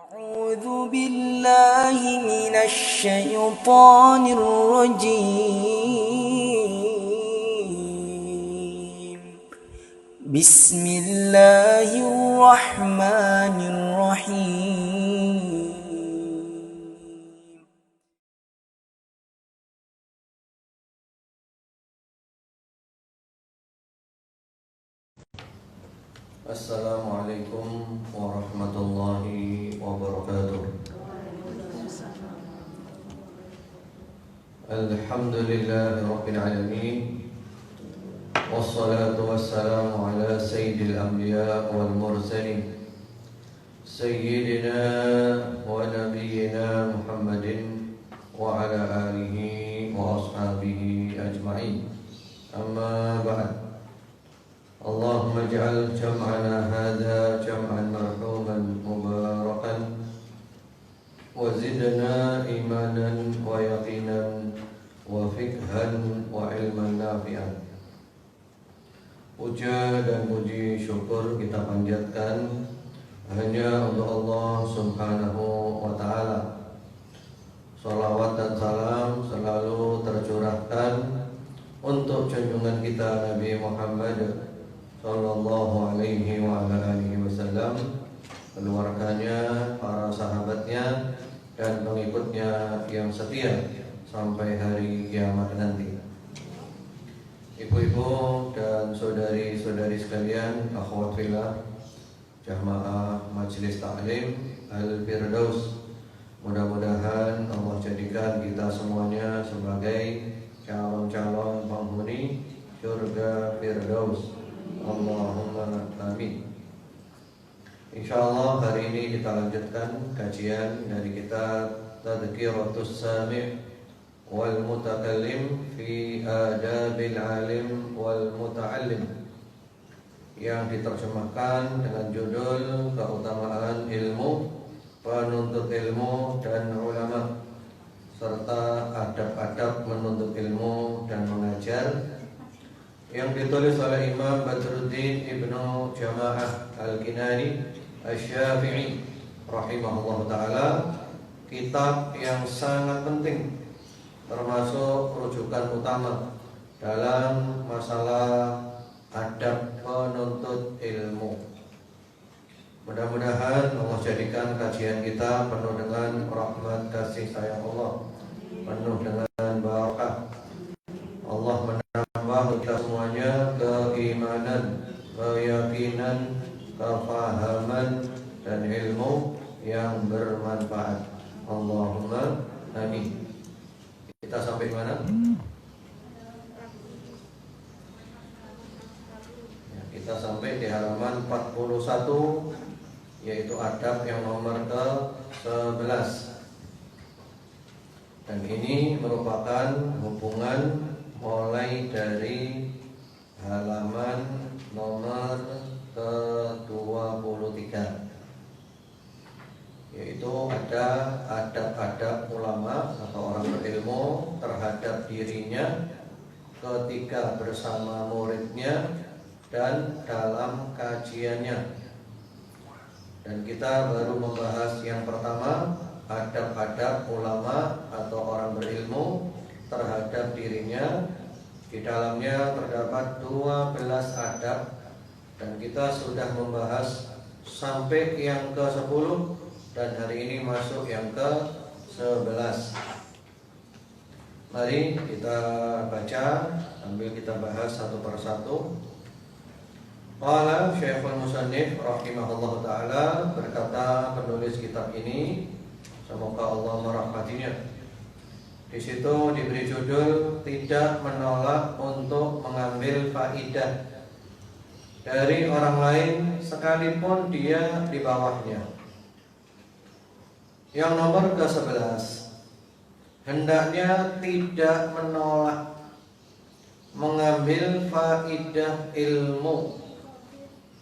أعوذ بالله من الشيطان الرجيم. بسم الله الرحمن الرحيم. Assalamualaikum warahmatullahi wabarakatuh. Alhamdulillahi rabbil alamin. Wassalatu wassalamu ala sayyidil anbiya wal mursalin sayyidina wa nabiyyina Muhammadin wa ala alihi wa ashabihi ajma'in. Amma ba'd. Allahumma ij'al jam'ana hadha jam'an marhuman mubarakan wa zidna imanan wa yaqinan wa fiqhan wa ilman nafi'an. Puja dan puji syukur kita panjatkan hanya untuk Allah Subhanahu wa ta'ala. Salawat dan salam selalu tercurahkan untuk junjungan kita Nabi Muhammad sallallahu alaihi wa ala alihi wasallam, keluarganya, para sahabatnya, dan pengikutnya yang setia sampai hari kiamat nanti. Ibu-ibu dan saudari-saudari sekalian, akhwat fillah, jamaah Majelis Ta'lim Al-Firdaus, mudah-mudahan Allah jadikan kita semuanya sebagai calon-calon penghuni surga Firdaus. Allahumma amin. Insyaallah hari ini kita lanjutkan kajian dari kitab Tadhkiratus Sami' wal Mutakallim fi Adabil Alim wal Muta'allim, yang diterjemahkan dengan judul Keutamaan Ilmu, Penuntut Ilmu dan Ulama, serta adab-adab menuntut ilmu dan mengajar, yang ditulis oleh Imam Badruddin Ibnu Jamaah Al-Kinani Asy-Syafi'i rahimahullah ta'ala. Kitab yang sangat penting, termasuk rujukan utama dalam masalah adab penuntut ilmu. Mudah-mudahan Allah jadikan kajian kita penuh dengan rahmat kasih sayang Allah, penuh dengan barakah. Allah menambah kita semuanya keimanan, keyakinan, kefahaman, dan ilmu yang bermanfaat. Allahumma amin. Kita sampai mana? Ya, kita sampai di halaman 41, yaitu adab yang nomor ke-11. Dan ini merupakan hubungan mulai dari halaman nomor ke-23, yaitu ada adab-adab ulama atau orang berilmu terhadap dirinya ketika bersama muridnya dan dalam kajiannya. Dan kita baru membahas yang pertama, adab-adab ulama atau orang berilmu terhadap dirinya. Di dalamnya terdapat 12 adab, dan kita sudah membahas sampai yang ke-10, dan hari ini masuk yang ke-11. Mari kita baca sambil kita bahas satu persatu. Qala Syekhul Musannif rahimahullah ta'ala, berkata penulis kitab ini, semoga Allah merahmatinya. Di situ diberi judul tidak menolak untuk mengambil faidah dari orang lain sekalipun dia di bawahnya. Yang nomor ke-11, hendaknya tidak menolak mengambil faidah ilmu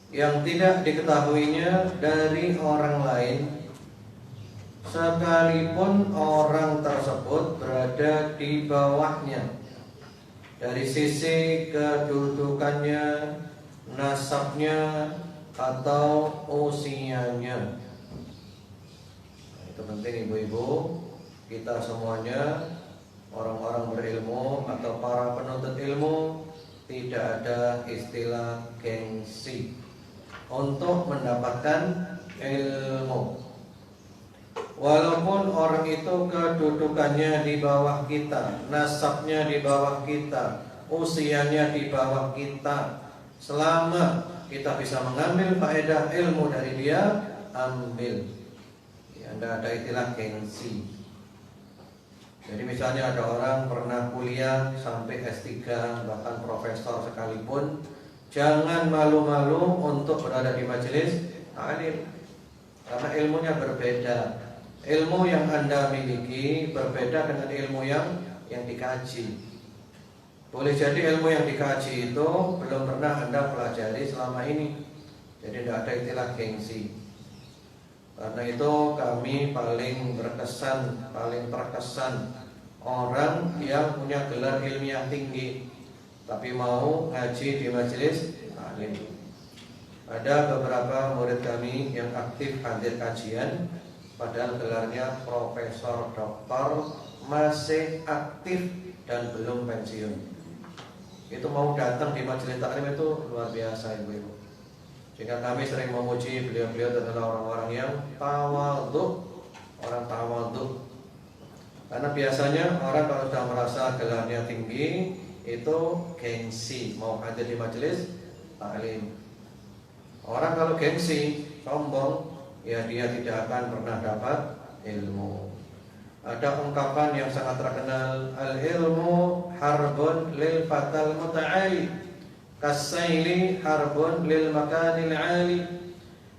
yang tidak diketahuinya dari orang lain, sekalipun orang tersebut berada di bawahnya dari sisi kedudukannya, nasabnya, atau usianya. Itu penting ibu-ibu, kita semuanya orang-orang berilmu atau para penuntut ilmu, tidak ada istilah gengsi untuk mendapatkan ilmu. Walaupun orang itu kedudukannya di bawah kita, nasabnya di bawah kita, usianya di bawah kita, selama kita bisa mengambil faedah ilmu dari dia, ambil. Ya, tidak ada istilah gengsi. Jadi misalnya ada orang pernah kuliah sampai S3, bahkan profesor sekalipun, jangan malu-malu untuk berada di majelis taklim, karena ilmunya berbeda. Ilmu yang Anda miliki berbeda dengan ilmu yang dikaji. Boleh jadi ilmu yang dikaji itu belum pernah Anda pelajari selama ini. Jadi tidak ada istilah gengsi. Karena itu kami paling berkesan, paling terkesan orang yang punya gelar ilmiah tinggi tapi mau ngaji di majelis taklim. Ada beberapa murid kami yang aktif hadir kajian, padahal gelarnya profesor, doktor, masih aktif dan belum pensiun. Itu mau datang di majelis taklim itu luar biasa ibu-ibu. Sehingga kami sering memuji beliau-beliau adalah orang-orang yang tawadhu, orang tawadhu. Karena biasanya orang kalau sudah merasa gelarnya tinggi itu gengsi mau hadir di majelis taklim. Orang kalau gengsi, sombong, ya dia tidak akan pernah dapat ilmu. Ada ungkapan yang sangat terkenal, al-ilmu harbun lil fatal muta'ali, kasaili harbun lil makanil ali.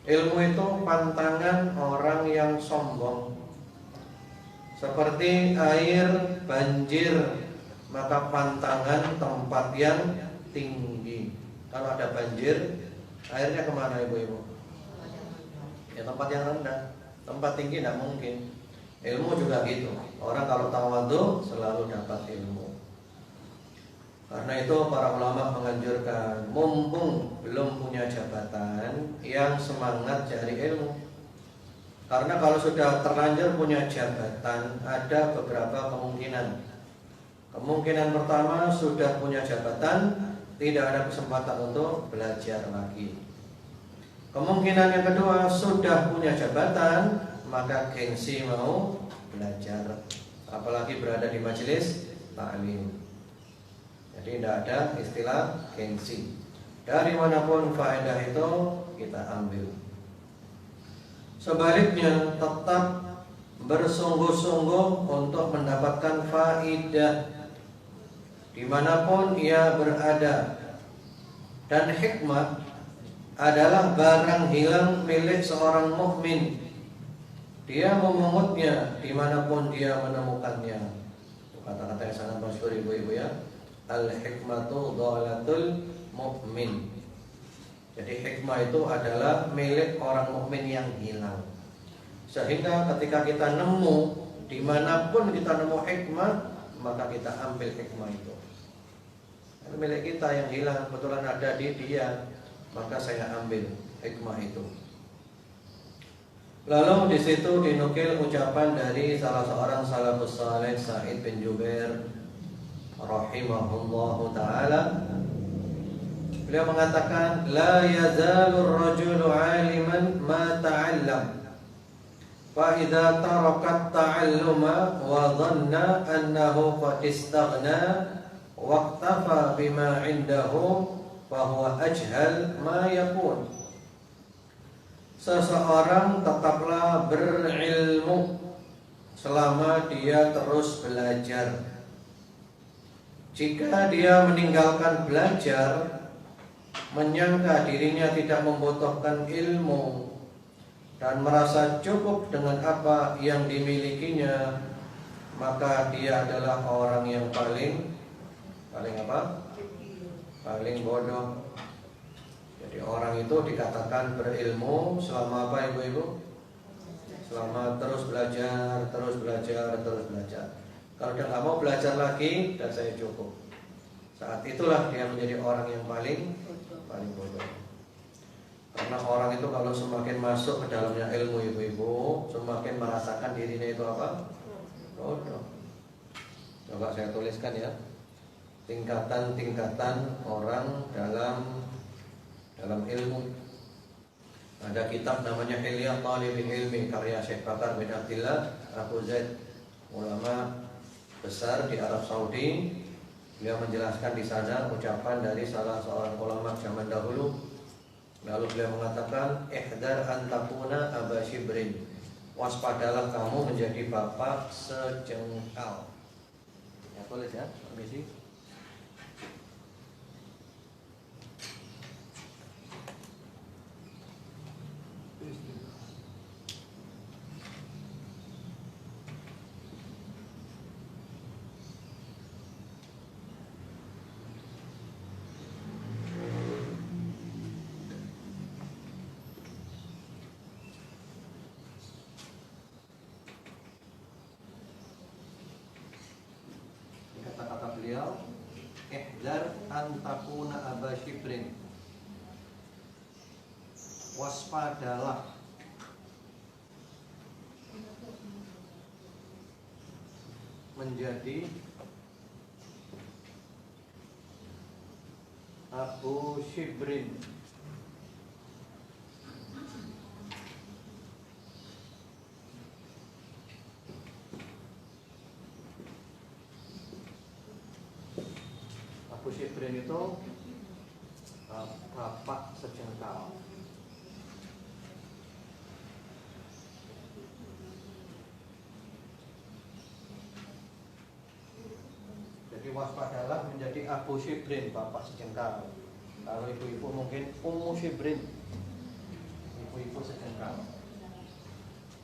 Ilmu itu pantangan orang yang sombong, seperti air banjir, maka pantangan tempat yang tinggi. Kalau ada banjir, airnya kemana ibu-ibu? Ya tempat yang rendah. Tempat tinggi tidak mungkin. Ilmu juga gitu. Orang kalau tawadhu selalu dapat ilmu. Karena itu para ulama menganjurkan, mumpung belum punya jabatan, yang semangat cari ilmu. Karena kalau sudah terlanjur punya jabatan, ada beberapa kemungkinan. Kemungkinan pertama, sudah punya jabatan, tidak ada kesempatan untuk belajar lagi. Kemungkinan yang kedua, sudah punya jabatan, maka gengsi mau belajar, apalagi berada di majelis taklim. Jadi tidak ada istilah gengsi. Dari manapun faedah itu kita ambil. Sebaliknya, tetap bersungguh-sungguh untuk mendapatkan faedah dimanapun ia berada. Dan hikmah adalah barang hilang milik seorang mukmin. Dia memungutnya dimanapun dia menemukannya. Kata-kata yang sangat masyhur ibu-ibu ya. Al-hikmatu dhalatul mukmin. Jadi hikmah itu adalah milik orang mukmin yang hilang. Sehingga ketika kita nemu, dimanapun kita nemu hikmah, maka kita ambil hikmah itu. Milik kita yang hilang, kebetulan ada di dia, maka saya ambil hikmah itu. Lalu di situ dinukil ucapan dari salah seorang salafus saleh, Sa'id bin Jubair rahimahullahu ta'ala. Beliau mengatakan, la yazalur rajulu aliman ma ta'allam, fa idza taraka ta'alluma wa dhanna annahu qad istaghna waqtafa bima 'indahu fa huwa ajhal ma yakun. Seseorang tetaplah berilmu selama dia terus belajar. Jika dia meninggalkan belajar, menyangka dirinya tidak membutuhkan ilmu dan merasa cukup dengan apa yang dimilikinya, maka dia adalah orang yang paling apa? Paling bodoh. Jadi orang itu dikatakan berilmu selama apa ibu-ibu? Selama terus belajar, terus belajar, terus belajar. Kalau dia nggak mau belajar lagi, dan saya cukup. Saat itulah dia menjadi orang yang paling bodoh. Karena orang itu kalau semakin masuk ke dalamnya ilmu ibu-ibu, semakin merasakan dirinya itu apa? Bodoh. Coba saya tuliskan ya. Tingkatan-tingkatan orang dalam ilmu. Ada kitab namanya Hilyah Thalibul Ilmi karya Syekh Bakar bin Abdillah Abu Zaid, ulama besar di Arab Saudi. Beliau menjelaskan di sana ucapan dari salah seorang ulama zaman dahulu. Lalu beliau mengatakan, ihdar an takuna aba shibrin. Waspadalah kamu menjadi bapak sejengkal. Ya tulis ya, permisi. Kata-kata beliau, ihdar an takuna aba shibrin. Waspadalah menjadi Abu Shibrin. Abu Shibrin itu bapak sejengkal. Jadi waspadalah menjadi Abu Shibrin, bapak sejengkal. Kalau ibu-ibu mungkin Ummu Shibrin, ibu-ibu sejengkal.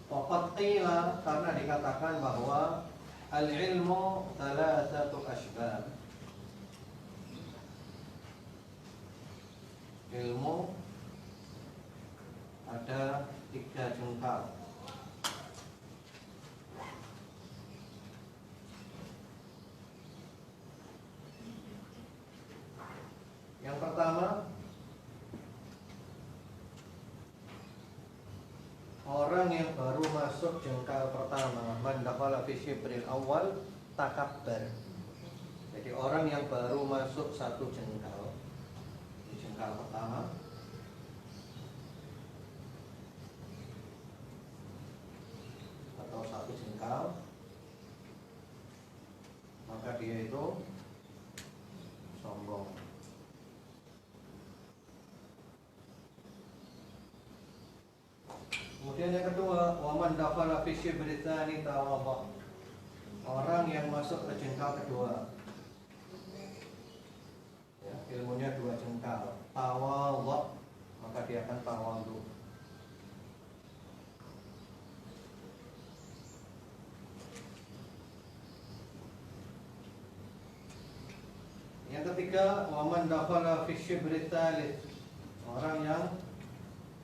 Waqad qila, karena dikatakan bahwa al-ilmu thalathatu asbab. Ilmu ada 3 jengkal. Yang pertama, orang yang baru masuk jengkal pertama, man dakhala fi shibril awal takabbar. Jadi orang yang baru masuk satu jengkal, di jengkal pertama, atau satu jengkal, maka dia itu sombong. Kemudian yang kedua, waman dakhala fi shibri tsani tawadha. Orang yang masuk ke jengkal kedua, ya, ilmunya 2 jengkal, tawadha, maka dia akan tawadhu. Yang ketiga, waman dakhala fi shibri tsalits. Orang yang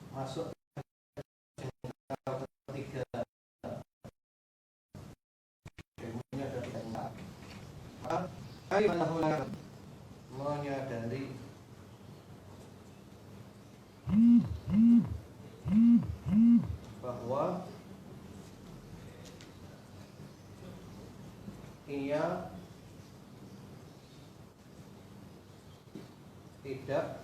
masuk ketiga, ilmunya ada 3. Maka menyadari bahwa ia tidak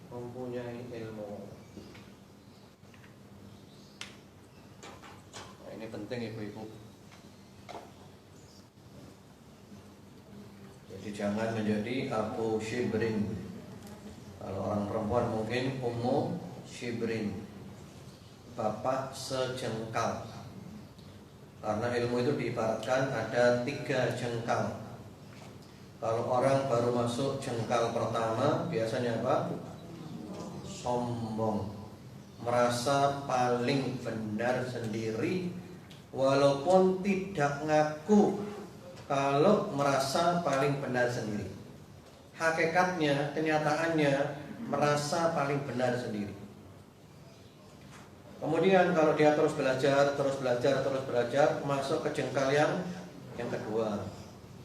mempunyai ilmu. Nah, ini penting ibu-ibu. Jadi jangan menjadi Abu Shibrin. Kalau orang perempuan mungkin Ummu Shibrin, bapak sejengkal. Karena ilmu itu diibaratkan ada 3 jengkal. Kalau orang baru masuk jengkal pertama, biasanya apa? Sombong, merasa paling benar sendiri, walaupun tidak ngaku kalau merasa paling benar sendiri. Hakikatnya, kenyataannya merasa paling benar sendiri. Kemudian kalau dia terus belajar, masuk ke jengkal yang kedua.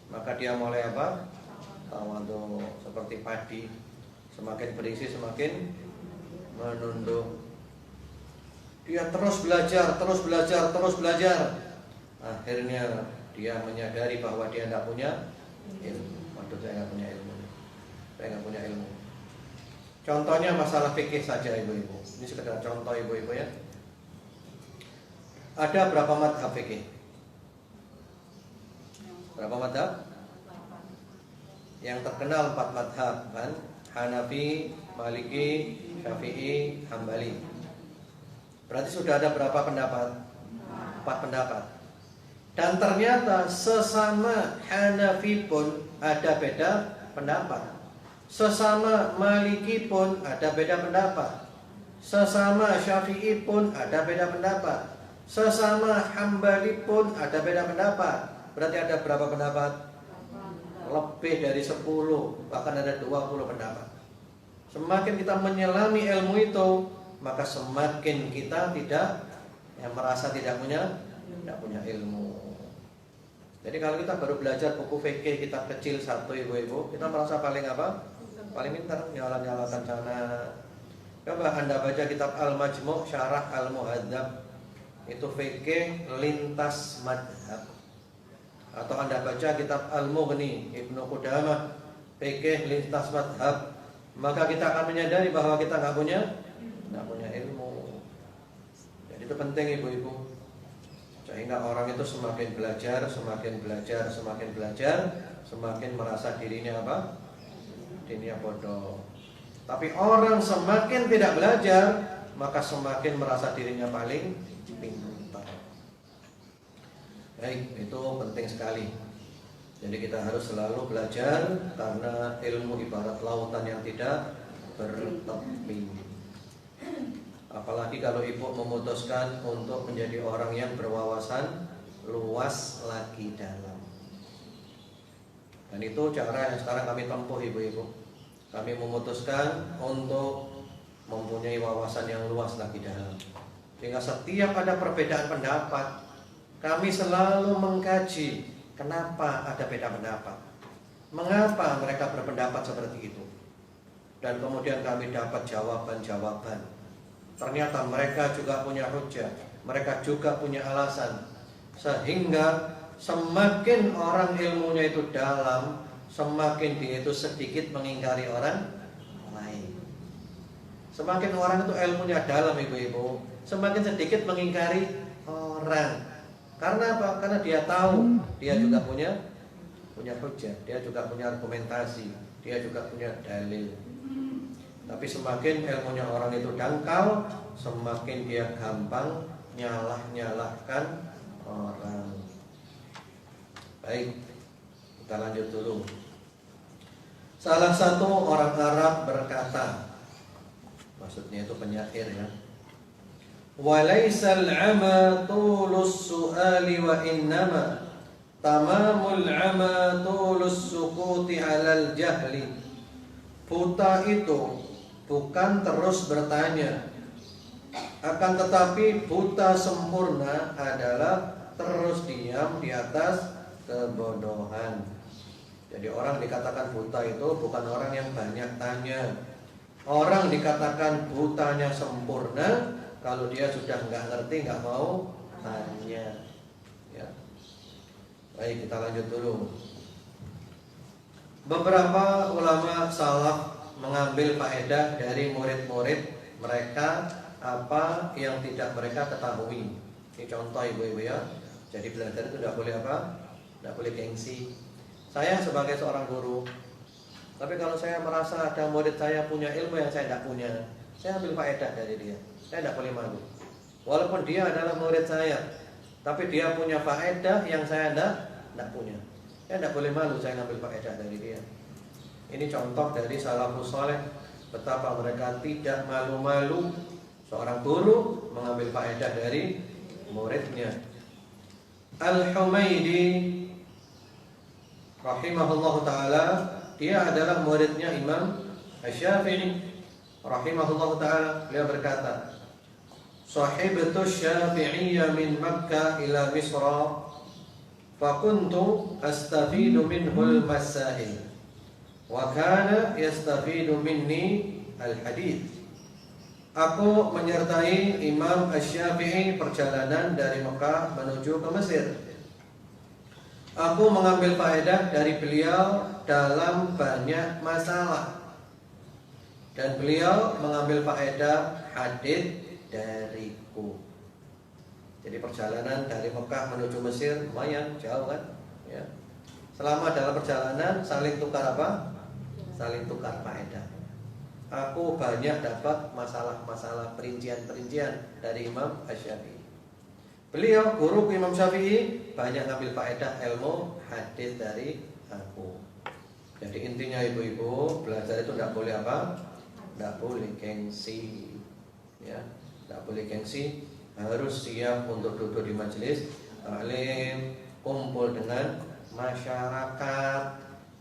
maka dia mulai apa? Tawadhu, seperti padi, semakin berisi semakin menunduk. Dia terus belajar, terus belajar, terus belajar. Akhirnya dia menyadari bahwa dia tidak punya ilmu. Waduh, saya nggak punya ilmu. Saya nggak punya ilmu. Contohnya masalah fikih saja ibu-ibu. Ini sekedar contoh ibu-ibu ya. Ada berapa madhab fikih? Berapa madhab? Yang terkenal 4 madhab kan? Hanafi, Maliki, Syafi'i, Hambali. Berarti sudah ada berapa pendapat? 4 pendapat. Dan ternyata sesama Hanafi pun ada beda pendapat. Sesama Maliki pun ada beda pendapat. Sesama Syafi'i pun ada beda pendapat. Sesama Hambali pun ada beda pendapat. Berarti ada berapa pendapat? Lebih dari 10, bahkan ada 20 pendapat. Semakin kita menyelami ilmu itu, maka semakin kita merasa tidak punya ilmu. Jadi kalau kita baru belajar buku fikih kitab kecil satu ibu-ibu, kita merasa paling apa? Paling pintar, nyala-nyalakan sana. Coba Anda baca kitab Al-Majmu' Syarah Al-Muhadzab, itu fikih lintas madhab. Atau Anda baca kitab Al-Mughni Ibnu Qudamah, fikih lintas madhab, maka kita akan menyadari bahwa kita nggak punya ilmu. Jadi itu penting ibu-ibu. Sehingga orang itu semakin belajar, semakin merasa dirinya apa? Dirinya bodoh. Tapi orang semakin tidak belajar, maka semakin merasa dirinya paling pintar. Baik, itu penting sekali. Jadi kita harus selalu belajar, karena ilmu ibarat lautan yang tidak bertepi. Apalagi kalau ibu memutuskan untuk menjadi orang yang berwawasan luas lagi dalam. Dan itu cara yang sekarang kami tempuh ibu-ibu. Kami memutuskan untuk mempunyai wawasan yang luas lagi dalam. Sehingga setiap ada perbedaan pendapat, kami selalu mengkaji kenapa ada beda pendapat, mengapa mereka berpendapat seperti itu. Dan kemudian kami dapat jawaban-jawaban. Ternyata mereka juga punya hujah, mereka juga punya alasan. Sehingga semakin orang ilmunya itu dalam, semakin dia itu sedikit mengingkari orang lain. Semakin orang itu ilmunya dalam ibu-ibu, semakin sedikit mengingkari orang. Karena apa? Karena dia tahu, dia juga punya hujah, dia juga punya argumentasi, dia juga punya dalil. Tapi semakin ilmunya orang itu dangkal, semakin dia gampang nyalahkan orang. Baik, kita lanjut dulu. Salah satu orang Arab berkata, maksudnya itu penyair ya, walaisal ama tulus su'ali wa innama tamamul ama tulus sukuti alal jahli. Buta itu bukan terus bertanya, akan tetapi buta sempurna adalah terus diam di atas kebodohan. Jadi orang dikatakan buta itu bukan orang yang banyak tanya. Orang dikatakan butanya sempurna kalau dia sudah nggak ngerti, nggak mau tanya. Ya. Baik, kita lanjut dulu. Beberapa ulama salaf mengambil faedah dari murid-murid mereka apa yang tidak mereka ketahui. Ini contoh ibu-ibu ya. Jadi belajar itu tidak boleh apa? Tidak boleh gengsi. Saya sebagai seorang guru, tapi kalau saya merasa ada murid saya punya ilmu yang saya tidak punya, saya ambil faedah dari dia. Saya tidak boleh malu. Walaupun dia adalah murid saya, tapi dia punya faedah yang saya tidak punya. Saya tidak boleh malu saya ambil faedah dari dia. Ini contoh dari salafus saleh, betapa mereka tidak malu-malu seorang guru mengambil faedah dari muridnya. Al-Humaidi rahimahullahu ta'ala, dia adalah muridnya Imam Asy-Syafi'i rahimahullahu ta'ala. Beliau berkata, sahibtu Syafi'iyya min Makkah ila Misra Fakuntu astafidu minhul masail wa kana yastafidu minni al-hadith. Aku menyertai Imam Asy-Syafi'i perjalanan dari Mekah menuju ke Mesir. Aku mengambil faedah dari beliau dalam banyak masalah, dan beliau mengambil faedah hadis dariku. Jadi perjalanan dari Mekah menuju Mesir lumayan jauh kan? Ya. Selama dalam perjalanan saling tukar apa? Saling tukar faedah. Aku banyak dapat masalah-masalah perincian-perincian dari Imam Asy-Syafi'i. Beliau guru Imam Syafi'i banyak ngambil faedah ilmu hadis dari aku. Jadi intinya ibu-ibu belajar itu tidak boleh apa? Tidak boleh gengsi, ya, tidak boleh gengsi. Harus siap untuk duduk di majelis taklim, kumpul dengan masyarakat.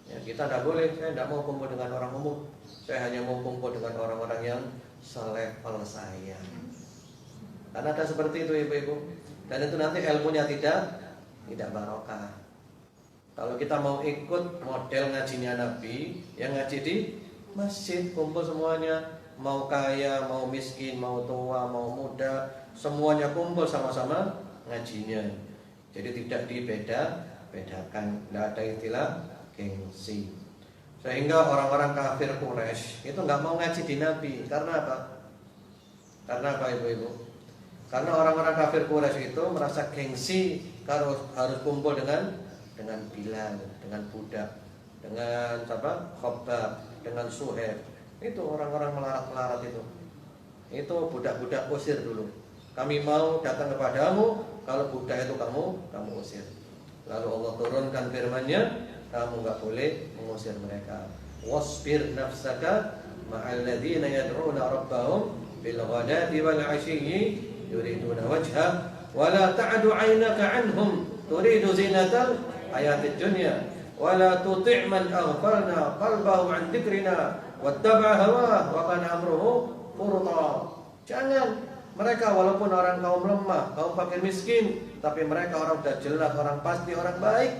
Ya, kita tidak boleh. Saya tidak mau kumpul dengan orang umum. Saya hanya mau kumpul dengan orang-orang yang selevel saya. Karena ada seperti itu ibu-ibu. Dan itu nanti ilmunya tidak barokah. Kalau kita mau ikut model ngajinya Nabi, yang ngaji di masjid, kumpul semuanya, mau kaya, mau miskin, mau tua, mau muda, semuanya kumpul sama-sama ngajinya. Jadi tidak dibedakan, tidak ada istilah gengsi. Sehingga orang-orang kafir Quraisy itu nggak mau ngaji di Nabi. Karena apa? Karena apa ibu-ibu? Karena orang-orang kafir Quraisy itu merasa gengsi harus kumpul dengan Bilal, dengan budak, dengan siapa? Khabbab, dengan Suhaib. Itu orang-orang melarat-melarat itu. Itu budak-budak usir dulu. Kami mau datang kepadamu, kalau budak itu kamu usir. Lalu Allah turunkan firman-Nya, kamu enggak boleh mengusir mereka. Wasbir nafsaka ma'al ladzina yad'una rabbahum bil ghadati wal 'ashiyyi yuriduna wajha wa la ta'du 'ainaka 'anhum turidu zinatal hayatid dunya wa la tuti' man aghfalna qalbahu 'an dzikrina wattaba'a hawa wa kana amruhu furta. Jangan mereka walaupun orang kaum lemah, kaum fakir miskin, tapi mereka orang sudah jelas, orang pasti, orang baik.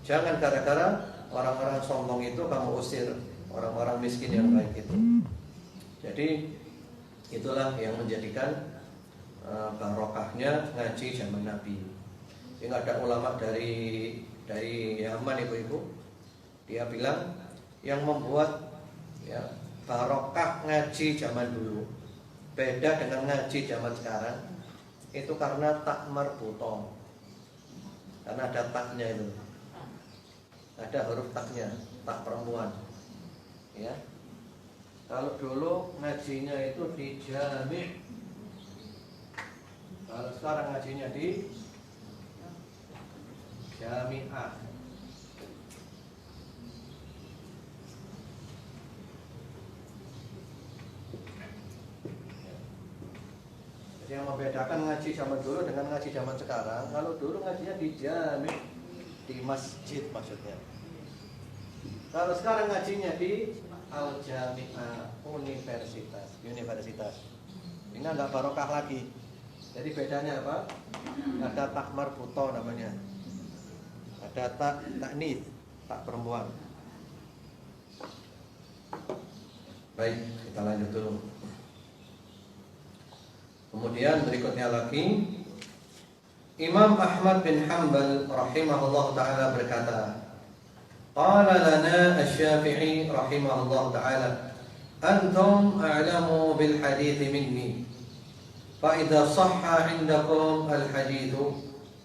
Jangan gara-gara orang-orang sombong itu kamu usir orang-orang miskin yang baik itu. Jadi itulah yang menjadikan barokahnya ngaji zaman Nabi. Sehingga ada ulama dari Yaman ibu-ibu, dia bilang yang membuat ya barokah ngaji zaman dulu beda dengan ngaji zaman sekarang itu karena tak marbuto. Karena ada taknya itu. Ada huruf taknya, tak perempuan. Ya. Kalau dulu ngajinya itu di jami'. Kalau sekarang ngajinya di jami'ah. Yang membedakan ngaji zaman dulu dengan ngaji zaman sekarang, kalau dulu ngajinya di jami', di masjid maksudnya. Kalau sekarang ngajinya di al-jami'ah, universitas. Ini enggak barokah lagi. Jadi bedanya apa? Ada tak marbuto namanya. Ada tak taknis, tak perempuan. Baik, kita lanjut dulu. Kemudian berikutnya lagi Imam Ahmad bin Hanbal rahimahullah ta'ala berkata, qala lana asy-Syafi'i rahimahullah ta'ala, antum a'lamu bil hadits minni, fa idza sahha 'indakum al hadits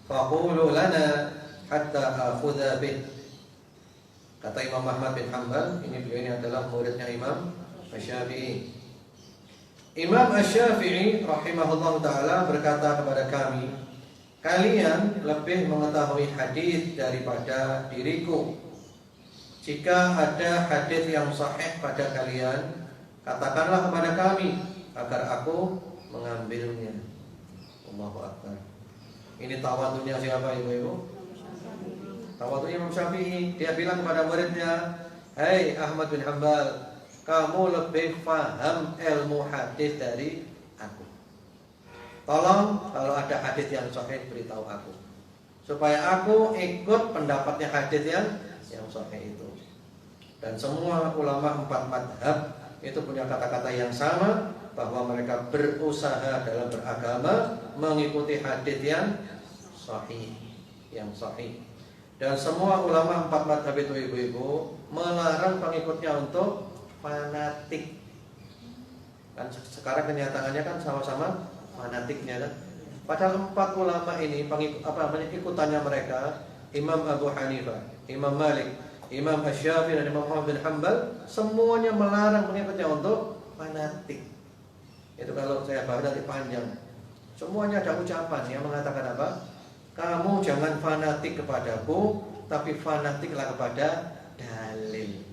faqulu lana hatta akhudha bih. Kata Imam Ahmad bin Hanbal, beliau ini adalah muridnya Imam Asy-Syafi'i. Imam Asy-Syafi'i rahimahullah ta'ala berkata kepada kami, kalian lebih mengetahui hadis daripada diriku. Jika ada hadis yang sahih pada kalian, katakanlah kepada kami agar aku mengambilnya. Allahu Akbar. Ini tawadhunya siapa ibu-ibu? Tawadhunya Imam Syafi'i. Dia bilang kepada muridnya, "Hai Ahmad bin Hanbal, kamu lebih paham ilmu hadis dari aku. Tolong kalau ada hadis yang sahih beritahu aku supaya aku ikut pendapatnya hadis yang sahih itu. Dan semua ulama 4 madhab itu punya kata-kata yang sama, bahwa mereka berusaha dalam beragama mengikuti hadis yang sahih, Dan semua ulama 4 madhab itu ibu-ibu melarang pengikutnya untuk fanatik. Kan sekarang kenyataannya kan sama-sama fanatiknya kan. Padahal 4 ulama ini ikutannya mereka, Imam Abu Hanifah, Imam Malik, Imam Asy-Syafi'i dan Imam Ahmad bin Hanbal, semuanya melarang pengikutnya untuk fanatik. Itu kalau saya bahas nanti panjang. Semuanya ada ucapan yang mengatakan apa? Kamu jangan fanatik kepadaku, tapi fanatiklah kepada dalil.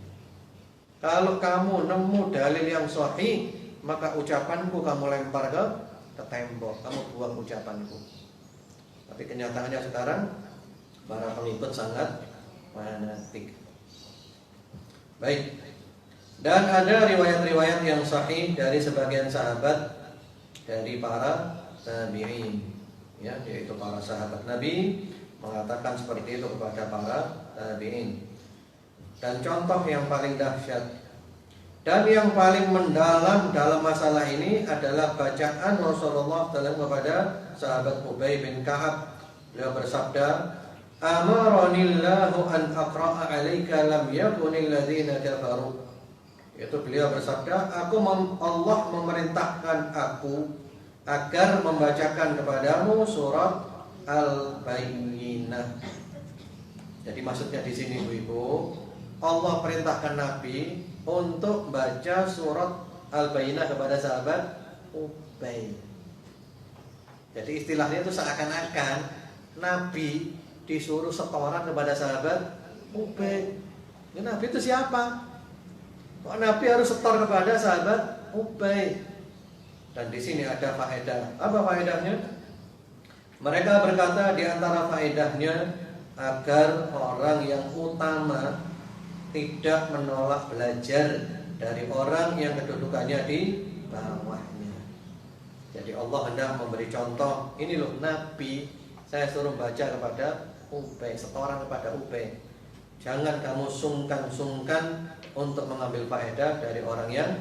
Kalau kamu nemu dalil yang sahih, maka ucapanku kamu lempar ke tembok, kamu buang ucapanku. Tapi kenyataannya sekarang para pengikut sangat fanatik. Baik. Dan ada riwayat-riwayat yang sahih dari sebagian sahabat, dari para tabi'in, ya, yaitu para sahabat Nabi mengatakan seperti itu kepada para tabi'in. Dan contoh yang paling dahsyat dan yang paling mendalam dalam masalah ini adalah bacaan Rasulullah SAW kepada sahabat Ubay bin Ka'ab. Beliau bersabda, "Amaranillahu an aqra'a 'alaika lam yakunil ladzina kafaru." Itu beliau bersabda, Allah memerintahkan aku agar membacakan kepadamu surat Al-Bayyinah. Jadi maksudnya di sini ibu-ibu, Allah perintahkan Nabi untuk baca surat Al-Bayyinah kepada sahabat Ubay. Jadi istilahnya itu seakan-akan Nabi disuruh setoran kepada sahabat Ubay. Ya, Nabi itu siapa? Kok Nabi harus setor kepada sahabat Ubay? Dan di sini ada faedah. Apa faedahnya? Mereka berkata di antara faedahnya agar orang yang utama tidak menolak belajar dari orang yang kedudukannya di bawahnya. Jadi Allah hendak memberi contoh. Ini loh Nabi, saya suruh baca kepada Ubay, setoran kepada Ubay. Jangan kamu sungkan-sungkan untuk mengambil faedah dari orang yang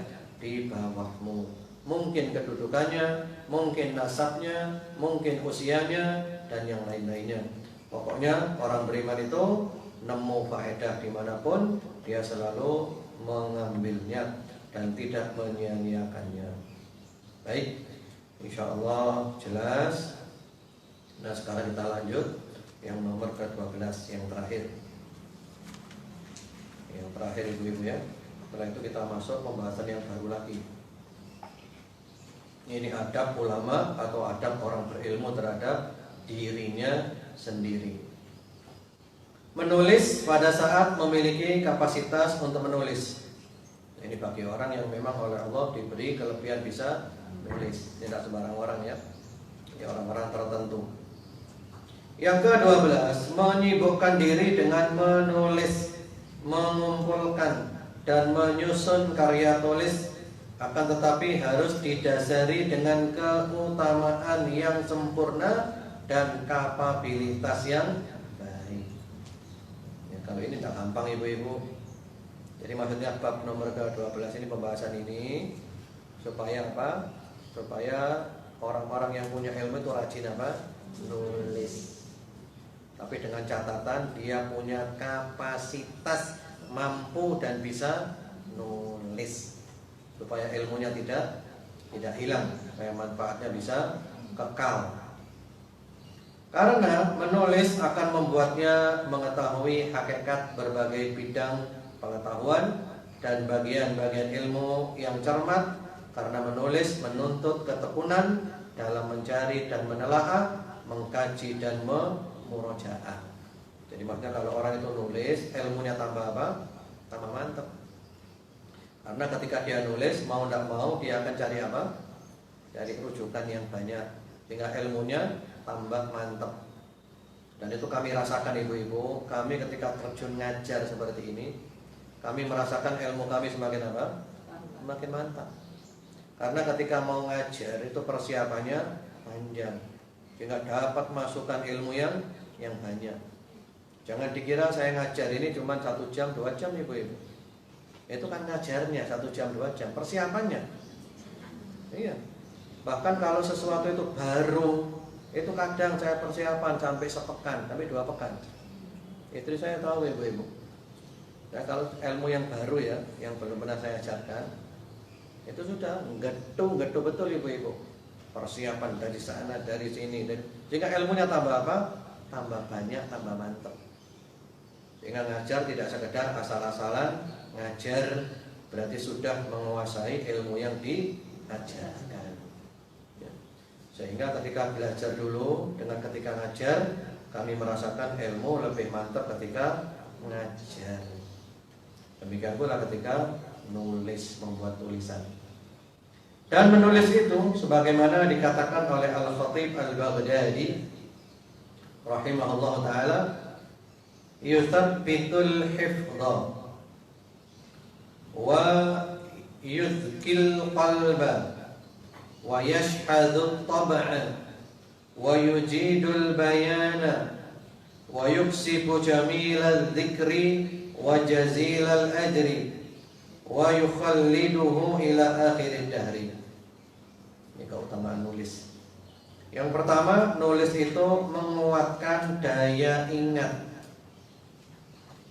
di bawahmu. Mungkin kedudukannya, mungkin nasabnya, mungkin usianya, dan yang lain-lainnya. Pokoknya orang beriman itu nemu faedah dimanapun, dia selalu mengambilnya dan tidak menyia-nyiakannya. Baik, insya Allah jelas. Nah sekarang kita lanjut yang nomor ke-12, yang terakhir. Yang terakhir ibu-ibu ya. Setelah itu kita masuk pembahasan yang baru lagi. Ini adab ulama atau adab orang berilmu terhadap dirinya sendiri. Menulis pada saat memiliki kapasitas untuk menulis. Ini bagi orang yang memang oleh Allah diberi kelebihan bisa menulis. Tidak sembarang orang ya. Ini orang-orang tertentu. Yang ke-12, menyibukkan diri dengan menulis, mengumpulkan dan menyusun karya tulis, akan tetapi harus didasari dengan keutamaan yang sempurna dan kapabilitas yang baik. Ya, kalau ini tidak gampang ibu-ibu. Jadi maksudnya bab nomor ke-12 ini, pembahasan ini supaya apa? Supaya orang-orang yang punya ilmu itu rajin apa? Nulis. Tapi dengan catatan dia punya kapasitas mampu dan bisa nulis, supaya ilmunya tidak hilang, supaya manfaatnya bisa kekal. Karena menulis akan membuatnya mengetahui hakikat berbagai bidang pengetahuan dan bagian-bagian ilmu yang cermat. Karena menulis menuntut ketekunan dalam mencari dan menelaah, mengkaji dan murojaah. Jadi maksudnya kalau orang itu nulis, ilmunya tambah apa? Tambah mantap. Karena ketika dia nulis, mau tidak mau dia akan cari apa? Cari rujukan yang banyak, sehingga ilmunya tambah mantap. Dan itu kami rasakan ibu-ibu. Kami ketika terjun ngajar seperti ini, kami merasakan ilmu kami semakin apa? Semakin mantap. Karena ketika mau ngajar itu persiapannya panjang, sehingga dapat masukan ilmu yang yang banyak. Jangan dikira saya ngajar ini cuma 1 jam 2 jam ibu-ibu. Itu kan ngajarnya 1 jam 2 jam, persiapannya. Iya. Bahkan kalau sesuatu itu baru, itu kadang saya persiapan sampai sepekan, sampai 2 pekan. Itu saya tahu ibu-ibu. Ya, kalau ilmu yang baru ya, yang belum pernah saya ajarkan, itu sudah getu betul ibu-ibu. Persiapan dari sana, dari sini, sehingga ilmunya tambah apa? Tambah banyak, tambah mantap. Sehingga ngajar tidak sekedar asal-asalan ngajar, berarti sudah menguasai ilmu yang diajarkan. Ya. Sehingga ketika belajar dulu dengan ketika ngajar, kami merasakan ilmu lebih mantap ketika ngajar. Demikian pula ketika nulis, membuat tulisan. Dan menulis itu sebagaimana dikatakan oleh Al-Khatib Al-Baghdadi rahimahullah ta'ala, yuthabbitul hifdha wa yuzkil qalba wa yashhadut tab'a wa yujidul bayana wa yuksibu jamilal dhikri wa jazilal ajri wa yukhalliduhu ila akhir dahri. Ini keutamaan nulis. Yang pertama, nulis itu menguatkan daya ingat.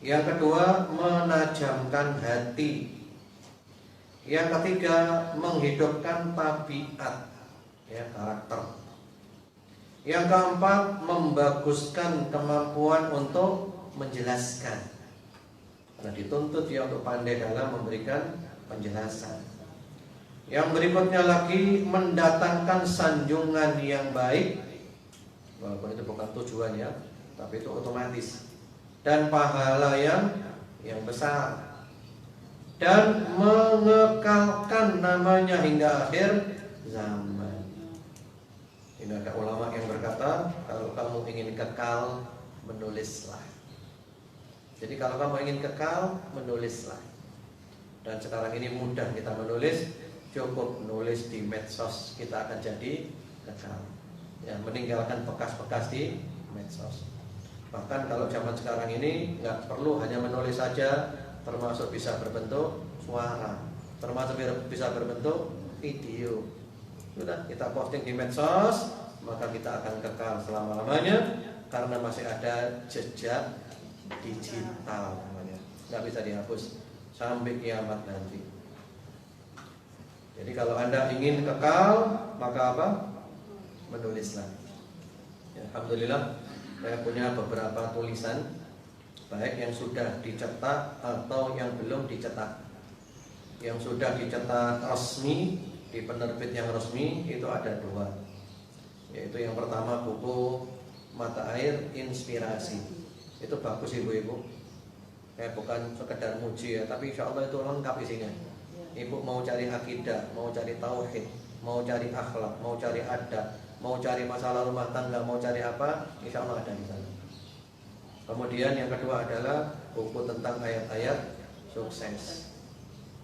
Yang kedua, menajamkan hati. Yang ketiga, menghidupkan tabiat, ya, karakter. Yang keempat, membaguskan kemampuan untuk menjelaskan. Karena dituntut dia untuk pandai dalam memberikan penjelasan. Yang berikutnya lagi, mendatangkan sanjungan yang baik. Walaupun itu bukan tujuannya, tapi itu otomatis. Dan pahala yang besar. Dan mengekalkan namanya hingga akhir zaman. Ini ada ulama yang berkata, kalau kamu ingin kekal, menulislah. Jadi kalau kamu ingin kekal, menulislah. Dan sekarang ini mudah kita menulis, cukup nulis di medsos, kita akan jadi kekal. Ya, meninggalkan bekas-bekas di medsos. Bahkan kalau zaman sekarang ini nggak perlu hanya menulis saja, termasuk bisa berbentuk suara, termasuk bisa berbentuk video. Sudah kita posting di medsos, maka kita akan kekal selama-lamanya karena masih ada jejak digital namanya, nggak bisa dihapus sampai kiamat nanti. Jadi kalau Anda ingin kekal, maka apa? Menulislah. Ya, alhamdulillah saya punya beberapa tulisan, baik yang sudah dicetak atau yang belum dicetak. Yang sudah dicetak resmi di penerbit yang resmi itu ada 2. Yaitu yang pertama buku Mata Air Inspirasi. Itu bagus ibu-ibu. Bukan sekedar muji ya, tapi insya Allah itu lengkap isinya. Ibu mau cari akidah, mau cari tauhid, mau cari akhlak, mau cari adab, mau cari masalah rumah tangga, mau cari apa, insya Allah ada di sana. Kemudian yang kedua adalah buku tentang ayat-ayat sukses.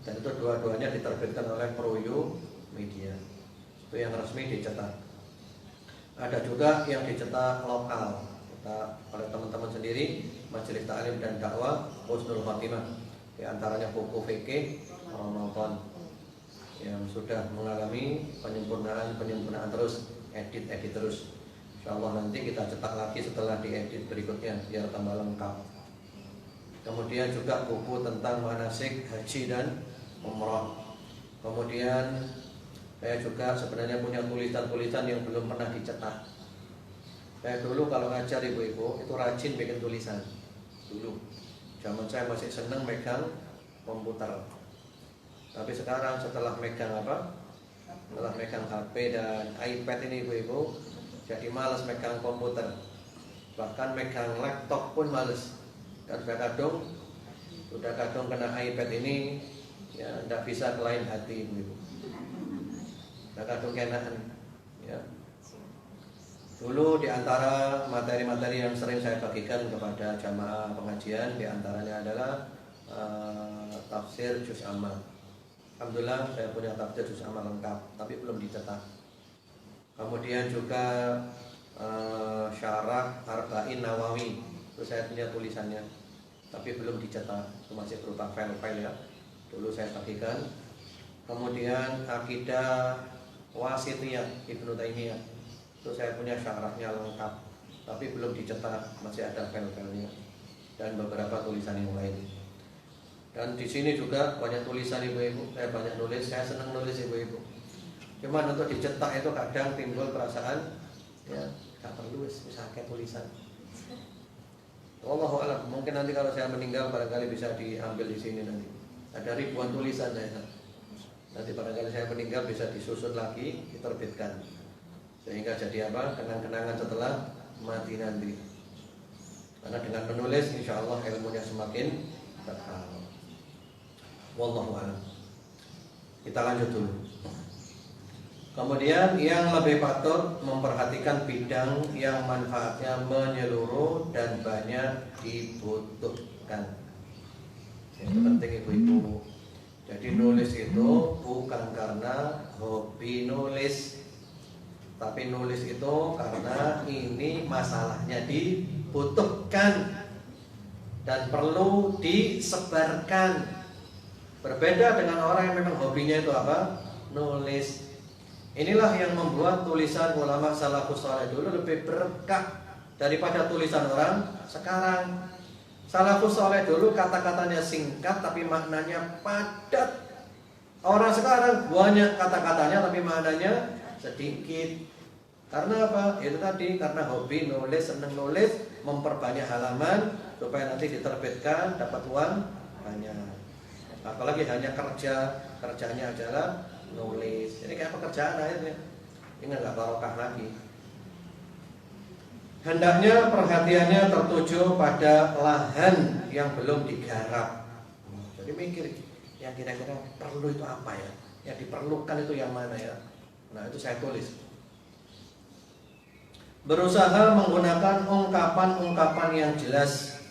Dan itu dua-duanya diterbitkan oleh Proyu Media. Itu yang resmi dicetak. Ada juga yang dicetak lokal, oleh teman-teman sendiri, Majelis Ta'lim dan Dakwah Husnul Khotimah. Di antaranya buku fikih Ramadan yang sudah mengalami penyempurnaan terus, edit terus. Insyaallah nanti kita cetak lagi setelah diedit berikutnya biar tambah lengkap. Kemudian juga buku tentang manasik haji dan umrah. Kemudian saya juga sebenarnya punya tulisan-tulisan yang belum pernah dicetak. Saya dulu kalau ngajar ibu-ibu itu rajin bikin tulisan. Dulu zaman saya masih seneng megang komputer. Tapi sekarang setelah megang setelah megang HP dan iPad ini ibu-ibu, jadi malas megang komputer. Bahkan megang laptop pun males. Dan sudah kadung kena iPad ini, ya tidak bisa ke lain hati ibu-ibu. Sudah kadung kenaan, ya. Dulu di antara materi-materi yang sering saya bagikan kepada jamaah pengajian, di antaranya adalah tafsir juz amma. Alhamdulillah saya punya tafsir juz amma lengkap, tapi belum dicetak. Kemudian juga Syarah Arba'in Nawawi. Itu saya punya tulisannya, tapi belum dicetak, itu masih berupa file-file ya. Dulu saya bagikan. Kemudian Akidah Wasithiyah Ibnu Taimiyah, itu saya punya syarahnya lengkap, tapi belum dicetak, masih ada file-filenya. Dan beberapa tulisan yang lain. Dan di sini juga banyak tulisan ibu-ibu. Saya banyak nulis, saya senang nulis ibu-ibu. Cuman untuk dicetak itu kadang timbul perasaan ya gak perlu misalnya tulisan. Wallahu a'lam. Mungkin nanti kalau saya meninggal barangkali bisa diambil di sini nanti. Ada ribuan tulisan saya. Nanti barangkali saya meninggal bisa disusun lagi, diterbitkan. Sehingga jadi apa? Kenang-kenangan setelah mati nanti. Karena dengan menulis insya Allah ilmunya semakin terkenal. Wallahu a'lam. Kita lanjut dulu. Kemudian yang lebih patut memperhatikan bidang yang manfaatnya menyeluruh dan banyak dibutuhkan. Itu penting ibu-ibu. Jadi nulis itu bukan karena hobi nulis, tapi nulis itu karena ini masalahnya dibutuhkan dan perlu disebarkan. Berbeda dengan orang yang memang hobinya itu apa? Nulis. Inilah yang membuat tulisan ulama salafus saleh dulu lebih berkah daripada tulisan orang sekarang. Salafus saleh dulu kata-katanya singkat tapi maknanya padat. Orang sekarang banyak kata-katanya tapi maknanya sedikit. Karena apa? Itu tadi, karena hobi nulis, senang nulis, memperbanyak halaman supaya nanti diterbitkan dapat uang banyak. Apalagi hanya kerjanya adalah nulis. Ini kayak pekerjaan akhirnya. Ini nggak barokah lagi. Hendaknya perhatiannya tertuju pada lahan yang belum digarap. Jadi mikir, yang kira-kira perlu itu apa ya? Yang diperlukan itu yang mana ya? Nah itu saya tulis. Berusaha menggunakan ungkapan-ungkapan yang jelas,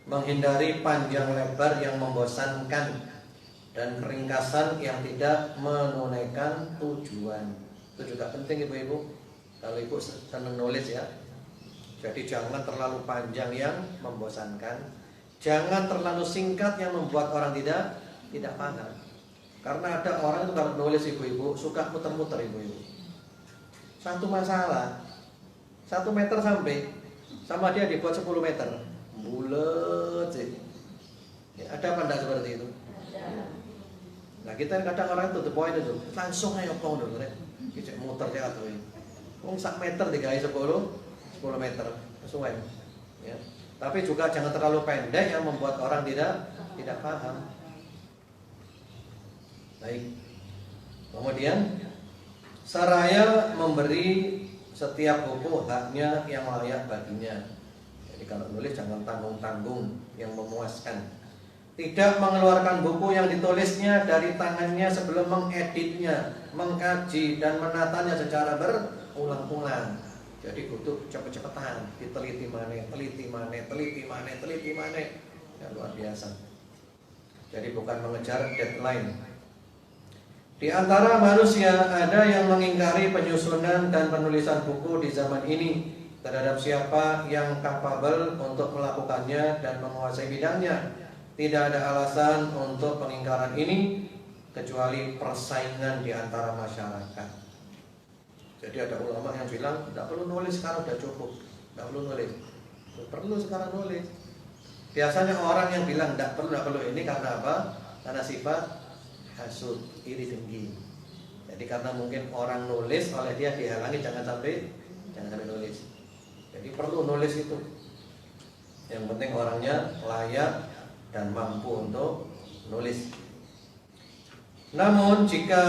menghindari panjang lebar yang membosankan, dan ringkasan yang tidak menunaikan tujuan. Itu juga penting ibu-ibu. Kalau ibu senang nulis ya. Jadi jangan terlalu panjang yang membosankan, jangan terlalu singkat yang membuat orang tidak paham. Karena ada orang itu kalau nulis ibu-ibu suka muter-muter ibu-ibu. Satu masalah 1 meter sampai sama dia dibuat 10 meter. Bulet sih. Ya, ada apa enggak seperti itu? Nah kita kadang orang itu the point itu langsung ayo kong dulu nih, kita muter dia tuh ini, 1 meter 10 meter sesuai, ya. Tapi juga jangan terlalu pendek yang membuat orang tidak paham. Baik. Kemudian saraya memberi setiap buku haknya yang layak baginya. Jadi kalau nulis jangan tanggung-tanggung yang memuaskan. Tidak mengeluarkan buku yang ditulisnya dari tangannya sebelum mengeditnya, mengkaji dan menatanya secara berulang-ulang. Jadi butuh cepet-cepetan, diteliti mana, ya, luar biasa. Jadi bukan mengejar deadline. Di antara manusia ada yang mengingkari penyusunan dan penulisan buku di zaman ini terhadap siapa yang kapabel untuk melakukannya dan menguasai bidangnya. Tidak ada alasan untuk pengingkaran ini kecuali persaingan di antara masyarakat. Jadi ada ulama yang bilang tidak perlu nulis sekarang, sudah cukup, tidak perlu nulis. Perlu sekarang nulis. Biasanya orang yang bilang tidak perlu ini karena apa? Karena sifat hasud, iri dengki. Jadi karena mungkin orang nulis oleh dia dihalangi jangan sampai nulis. Jadi perlu nulis itu. Yang penting orangnya layak dan mampu untuk nulis. Namun jika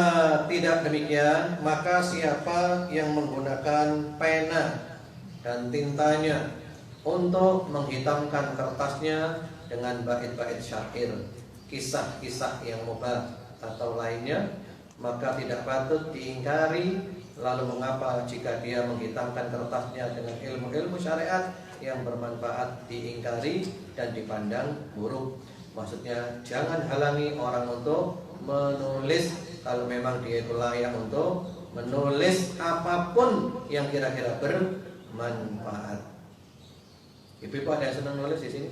tidak demikian, maka siapa yang menggunakan pena dan tintanya untuk menghitamkan kertasnya dengan bait-bait syair, kisah-kisah yang mubah atau lainnya, maka tidak patut diingkari. Lalu mengapa jika dia menghitamkan kertasnya dengan ilmu-ilmu syariat yang bermanfaat diingkari dan dipandang buruk? Maksudnya jangan halangi orang untuk menulis kalau memang dia itu layak untuk menulis apapun yang kira-kira manfaat. Ibu-ibu ada yang senang nulis di sini?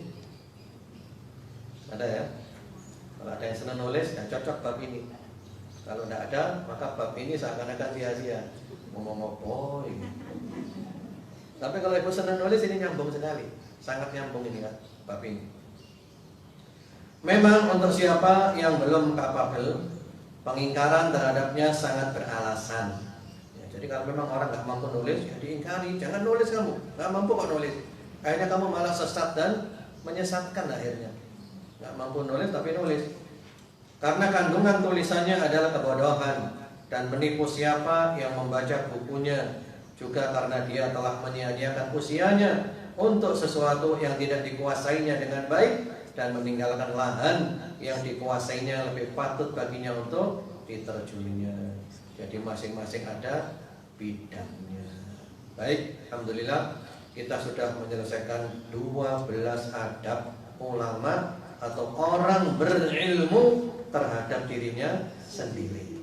Ada ya? Kalau ada yang senang nulis, ya cocok bab ini. Kalau tidak ada, maka bab ini seakan-akan sia-sia. Ngomong apa ini? Tapi kalau ibu senang nulis, ini nyambung sekali. Sangat nyambung ini kan, bab ini. Memang untuk siapa yang belum kapabel, pengingkaran terhadapnya sangat beralasan. Ya, jadi kalau memang orang nggak mampu nulis, ya diingkari. Jangan nulis kamu, nggak mampu kok nulis. Akhirnya kamu malah sesat dan menyesatkan akhirnya. Nggak mampu nulis tapi nulis. Karena kandungan tulisannya adalah kebodohan dan menipu siapa yang membaca bukunya, juga karena dia telah menyia-nyiakan usianya untuk sesuatu yang tidak dikuasainya dengan baik dan meninggalkan lahan yang dikuasainya lebih patut baginya untuk diterjuninya. Jadi masing-masing ada bidangnya. Baik, alhamdulillah kita sudah menyelesaikan 12 adab ulama atau orang berilmu terhadap dirinya sendiri.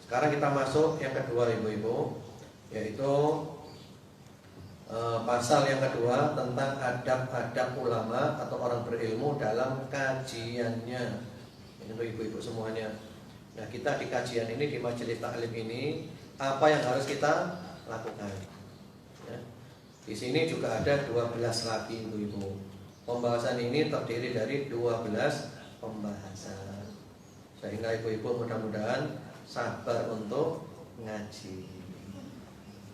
Sekarang kita masuk yang kedua ibu-ibu, yaitu pasal yang kedua tentang adab-adab ulama atau orang berilmu dalam kajiannya. Ini untuk ibu-ibu semuanya. Nah, kita di kajian ini, di majelis taklim ini, apa yang harus kita lakukan? Ya. Di sini juga ada 12 lagi ibu-ibu. Pembahasan ini terdiri dari 12 pembahasan. Sehingga ibu-ibu mudah-mudahan sabar untuk ngaji.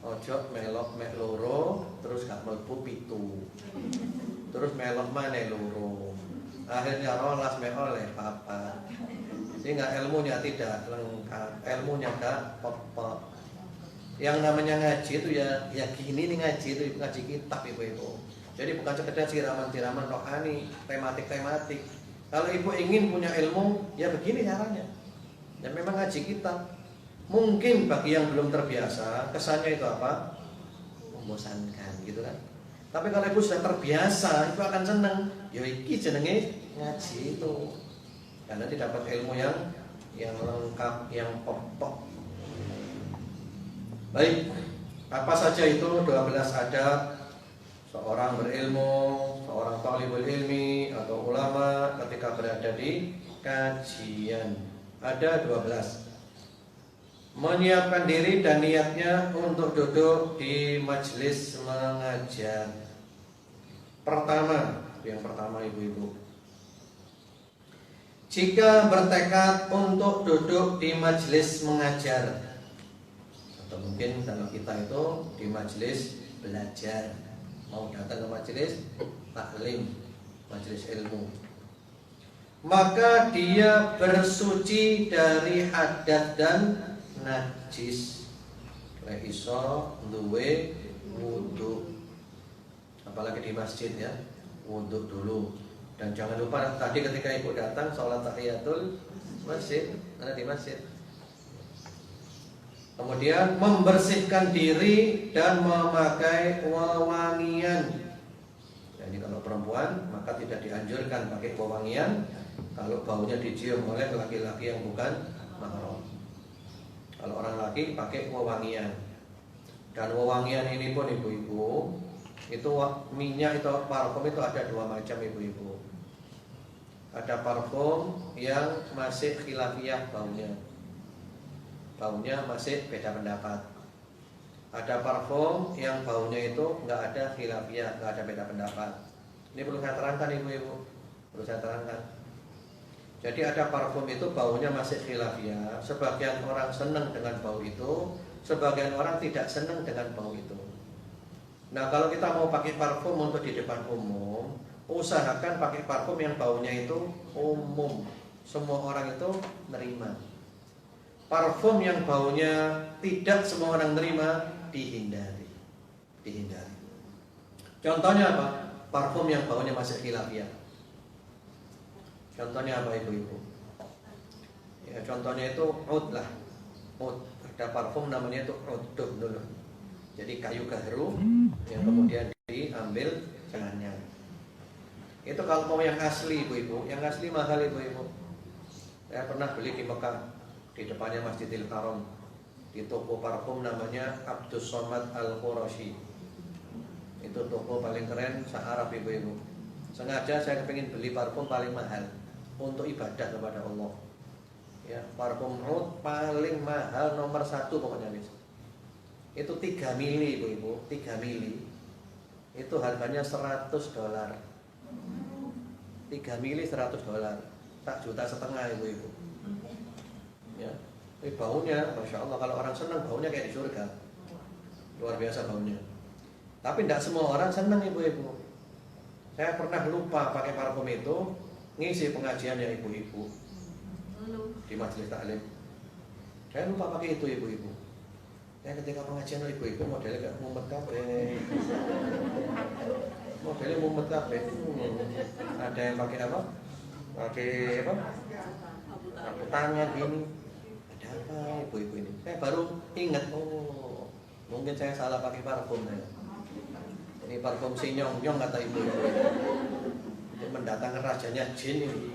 Ojo melok mek loro terus gak mlebu pitu. Terus melok maneh loro. Akhirnya rolas mek oleh papa. Sehingga ilmunya tidak lengkap, ilmunya gak pokok. Yang namanya ngaji itu ya gini nih, ngaji itu ngaji kitab ibu-ibu. Jadi bukan sekedar siraman-siraman rohani, tematik-tematik. Kalau ibu ingin punya ilmu, ya begini caranya. Dan memang ngaji kitab. Mungkin bagi yang belum terbiasa, kesannya itu apa? Membosankan gitu kan. Tapi kalau ibu sudah terbiasa, ibu akan senang. Ya iki jenenge ngaji itu. Karena nanti dapat ilmu yang lengkap, yang pokok. Baik, apa saja itu 12 adab seorang berilmu, seorang talibul ilmi atau ulama ketika berada di kajian? Ada 12. Menyiapkan diri dan niatnya untuk duduk di majelis mengajar. Yang pertama ibu-ibu, jika bertekad untuk duduk di majelis mengajar, atau mungkin kalau kita itu di majelis belajar, mau datang ke majelis taklim, majelis ilmu, maka dia bersuci dari hadas dan najis. Lek iso duwe wudu. Apalagi di masjid ya, wudu dulu. Dan jangan lupa tadi ketika ibu datang sholat tahiyatul masjid, ada di masjid. Kemudian membersihkan diri dan memakai wewangian. Jadi kalau perempuan maka tidak dianjurkan pakai wewangian kalau baunya dicium oleh laki-laki yang bukan mahram. Kalau orang laki pakai wewangian. Dan wewangian ini pun ibu-ibu, itu minyak itu parfum itu ada 2 macam ibu-ibu. Ada parfum yang masih khilafiyah baunya. Baunya masih beda pendapat. Ada parfum yang baunya itu enggak ada khilafiyah, enggak ada beda pendapat. Ini perlu saya terangkan ibu-ibu. Perlu saya terangkan. Jadi ada parfum itu baunya masih khilafiyah. Sebagian orang senang dengan bau itu, sebagian orang tidak senang dengan bau itu. Nah, kalau kita mau pakai parfum untuk di depan umum, usahakan pakai parfum yang baunya itu umum, semua orang itu nerima. Parfum yang baunya tidak semua orang nerima, dihindari. Contohnya apa? Parfum yang baunya masih khilafiyah. Contohnya apa ibu-ibu? Ya, contohnya itu oud lah. Oud. Ada parfum namanya itu oud dulu. Jadi kayu gaharu yang kemudian diambil jangannya. Itu kalau mau yang asli ibu-ibu, yang asli mahal ibu-ibu. Saya pernah beli di Mekah, di depannya Masjidil Haram, di toko parfum namanya Abdus Somad Al-Qurashi. Itu toko paling keren se-Arab ibu-ibu. Sengaja saya kepingin beli parfum paling mahal untuk ibadah kepada Allah. Ya, parfum Oud paling mahal nomor 1 pokoknya wis. Itu 3 mili ibu-ibu, 3 mili. Itu harganya $100. 3 mili $100. Tak juta setengah ibu-ibu. Ya. Ini baunya, Masya Allah, kalau orang senang baunya kayak di surga. Luar biasa baunya. Tapi tidak semua orang senang ibu-ibu. Saya pernah lupa pakai parfum itu, ngisi pengajian ya ibu-ibu di majelis taklim. Saya lupa pakai itu ibu-ibu. Ya ketika pengajian ibu-ibu modelnya gak mumet kabeh. Modelnya mumet kabeh. Ada yang pakai apa? Pakai apa? Sapu tangan gini. Ada apa ibu-ibu ini? Saya baru ingat, oh mungkin saya salah pakai parfum ya. Ini parfum si Nyong-Nyong kata ibu-ibu. Ini mendatangkan rajanya jin ini.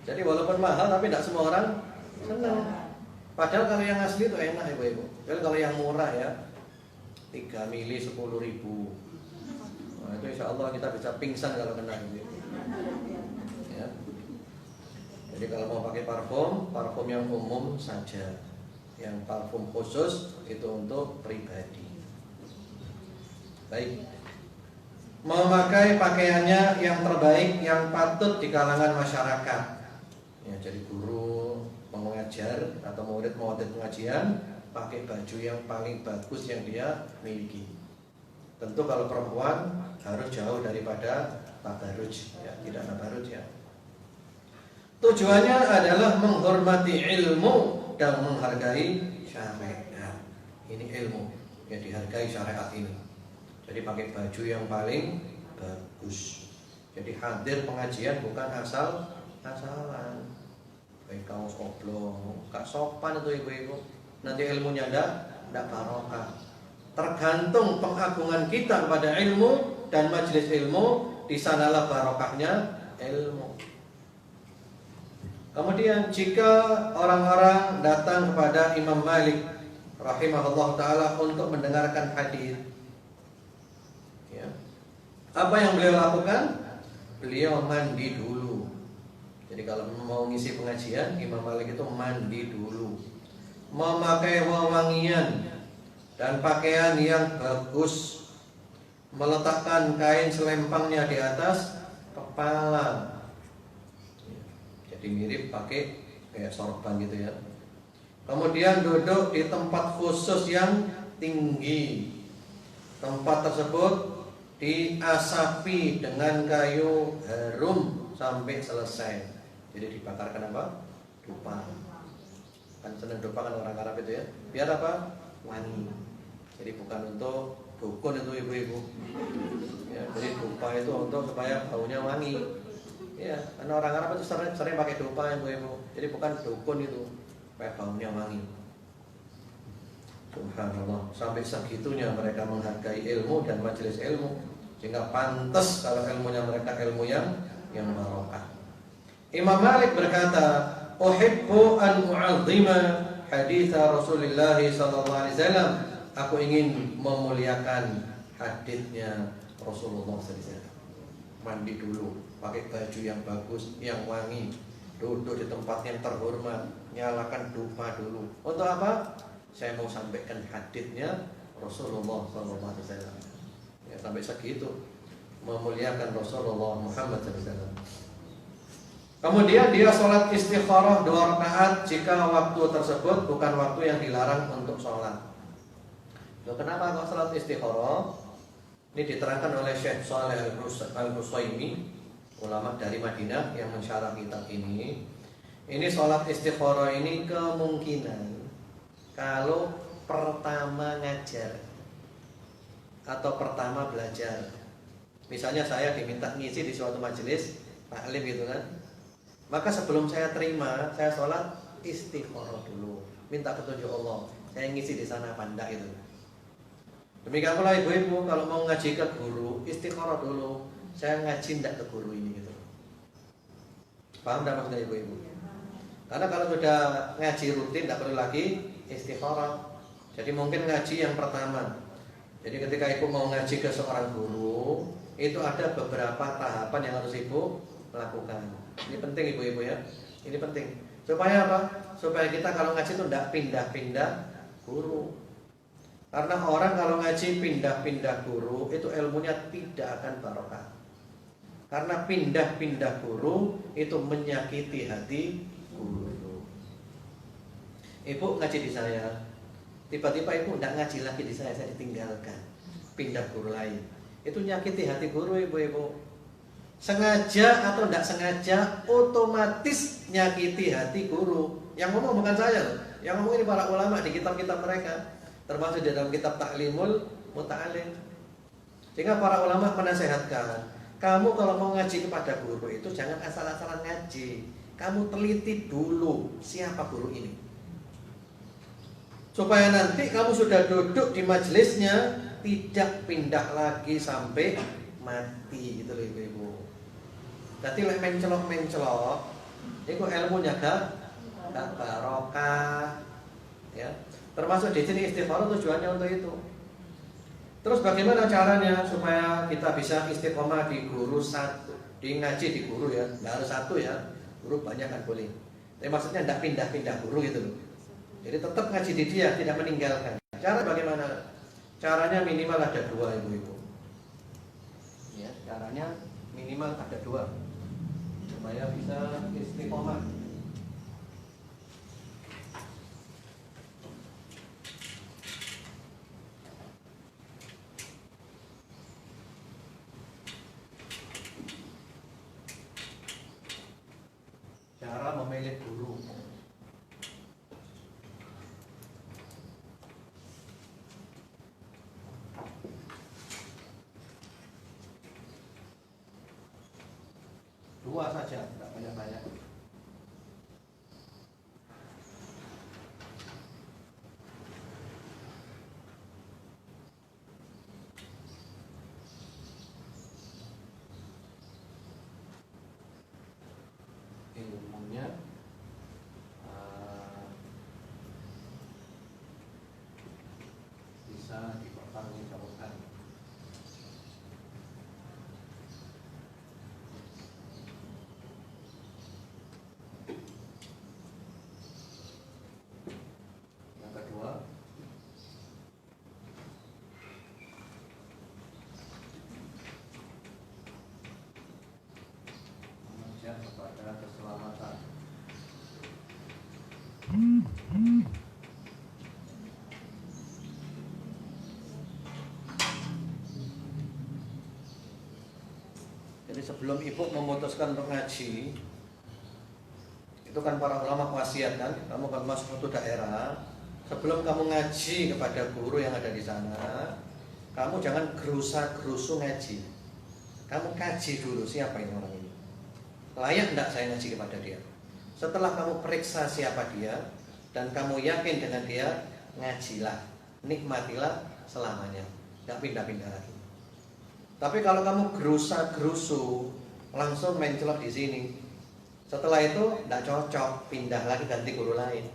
Jadi walaupun mahal tapi tidak semua orang senang. Padahal kalau yang asli itu enak ibu-ibu. Jadi kalau yang murah ya 3 mili 10.000. Nah, itu insya Allah kita bisa pingsan kalau kena ini. Ya. Jadi kalau mau pakai parfum, parfum yang umum saja. Yang parfum khusus itu untuk pribadi. Baik. Memakai pakaiannya yang terbaik, yang patut di kalangan masyarakat. Ya, jadi guru mengajar atau murid pengajian pakai baju yang paling bagus yang dia miliki. Tentu kalau perempuan harus jauh daripada tabarruj, ya, tidak tabarruj ya. Tujuannya adalah menghormati ilmu dan menghargai syariat. Ini ilmu yang dihargai syariat ini. Jadi pakai baju yang paling bagus. Jadi hadir pengajian bukan asal-asalan. Pakai kaos oblong, gak sopan itu ibu-ibu. Nanti ilmunya enggak barokah. Tergantung pengagungan kita kepada ilmu dan majelis ilmu, di sanalah barokahnya ilmu. Kemudian jika orang-orang datang kepada Imam Malik rahimahullah taala untuk mendengarkan hadis, ya, apa yang beliau lakukan? Beliau mandi dulu. Jadi kalau mau ngisi pengajian, Imam Malik itu mandi dulu, memakai wewangian dan pakaian yang bagus, meletakkan kain selempangnya di atas kepala. Jadi mirip pakai kayak sorban gitu ya. Kemudian duduk di tempat khusus yang tinggi. Tempat tersebut diasapi dengan kayu harum sampai selesai. Jadi dibakarkan apa? Dupa. Kan senang dupa kan orang Arab itu ya. Biar apa? Wangi. Jadi bukan untuk dukun itu ibu-ibu. Ya, jadi dupa itu untuk supaya baunya wangi. Ya, karena orang Arab itu sering pakai dupa ibu-ibu. Jadi bukan dukun itu, supaya baunya wangi. Subhanallah, sampai segitunya mereka menghargai ilmu dan majelis ilmu, sehingga pantas kalau ilmunya mereka ilmu yang barokah. Imam Malik berkata, "Uhibbu an u'azzima hadits Rasulullah sallallahu alaihi wasallam." Aku ingin memuliakan hadisnya Rasulullah sallallahu alaihi wasallam. Mandi dulu, pakai baju yang bagus, yang wangi, duduk di tempat yang terhormat, nyalakan dupa dulu. Untuk apa? Saya mau sampaikan hadisnya Rasulullah sallallahu alaihi wasallam. Ya, sampai segitu memuliakan Rasulullah Muhammad sallallahu alaihi wasallam. Kemudian dia sholat istikharah 2 rakaat jika waktu tersebut bukan waktu yang dilarang untuk sholat. Loh, kenapa kok sholat istikharah? Ini diterangkan oleh Syekh Shalih Al-Utsaimin, ulama dari Madinah yang mensyarah kitab ini. Ini sholat istikharah ini kemungkinan kalau pertama ngajar atau pertama belajar. Misalnya saya diminta ngisi di suatu majelis taklim gitu kan. Maka sebelum saya terima, saya sholat istikharah dulu, minta petunjuk Allah. Saya ngisi di sana panda itu. Demikian pula ibu-ibu kalau mau ngaji ke guru, istikharah dulu. Saya ngaji tidak ke guru ini gitu. Paham tidak maksudnya ibu-ibu? Karena kalau sudah ngaji rutin tidak perlu lagi istikharah. Jadi mungkin ngaji yang pertama Jadi ketika ibu mau ngaji ke seorang guru, itu ada beberapa tahapan yang harus ibu lakukan. Ini penting ibu-ibu ya. Ini penting. Supaya apa? Supaya kita kalau ngaji itu tidak pindah-pindah guru. Karena orang kalau ngaji pindah-pindah guru, itu ilmunya tidak akan barokah. Karena pindah-pindah guru itu menyakiti hati guru. Ibu ngaji di saya, tiba-tiba ibu tidak ngaji lagi di saya ditinggalkan, pindah guru lain. Itu nyakiti hati guru ibu-ibu. Sengaja atau tidak sengaja, otomatis nyakiti hati guru. Yang ngomong bukan saya, yang ngomong ini para ulama di kitab-kitab mereka, termasuk di dalam kitab Ta'limul Muta'alim. Sehingga para ulama menasehatkan, kamu kalau mau ngaji kepada guru itu jangan asal-asalan ngaji. Kamu teliti dulu siapa guru ini, supaya nanti kamu sudah duduk di majelisnya tidak pindah lagi sampai mati, gitu loh ibu-ibu. Jadi lek mencelok-mencelok, itu ilmunya gak barokah, ya. Termasuk di sini istiqomah tujuannya untuk itu. Terus bagaimana caranya supaya kita bisa istiqomah di guru satu, di ngaji di guru ya, nggak harus satu ya, guru banyak kan boleh. Tapi maksudnya tidak pindah-pindah guru gitu loh. Jadi tetap ngaji di dia, tidak meninggalkan. Cara bagaimana? Caranya minimal ada dua ibu-ibu. Ya, caranya minimal ada dua supaya bisa istiqomah. Cara memilih guru. Dua saja, tidak banyak-banyak. Ilmunya bisa dipertanggungjawabkan. Yang kedua, mengajak kepada keselamatan. Jadi sebelum ibu memutuskan untuk ngaji, itu kan para ulama wasiat kan, kamu kalau masuk suatu daerah, sebelum kamu ngaji kepada guru yang ada di sana, kamu jangan gerusa-gerusu ngaji. Kamu kaji dulu siapa ini orang ini, layak enggak saya ngaji kepada dia. Setelah kamu periksa siapa dia dan kamu yakin dengan dia, ngajilah, nikmatilah selamanya, enggak pindah-pindah lagi. Tapi kalau kamu gerusa-gerusu, langsung mencelok di sini, setelah itu tidak cocok, pindah lagi ganti guru lain,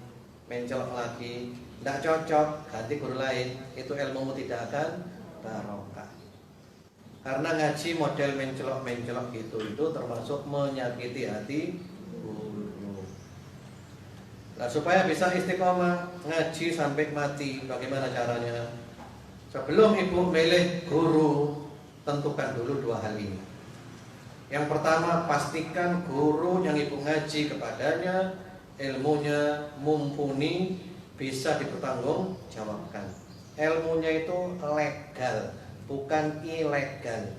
mencelok lagi, tidak cocok, ganti guru lain, itu ilmumu tidak akan barokah. Karena ngaji model mencelok-mencelok gitu itu termasuk menyakiti hati guru. Nah, supaya bisa istiqomah ngaji sampai mati, bagaimana caranya? Sebelum ibu milih guru, tentukan dulu dua hal ini. Yang pertama, pastikan guru yang ibu ngaji kepadanya ilmunya mumpuni, bisa dipertanggungjawabkan. Ilmunya itu legal, bukan ilegal.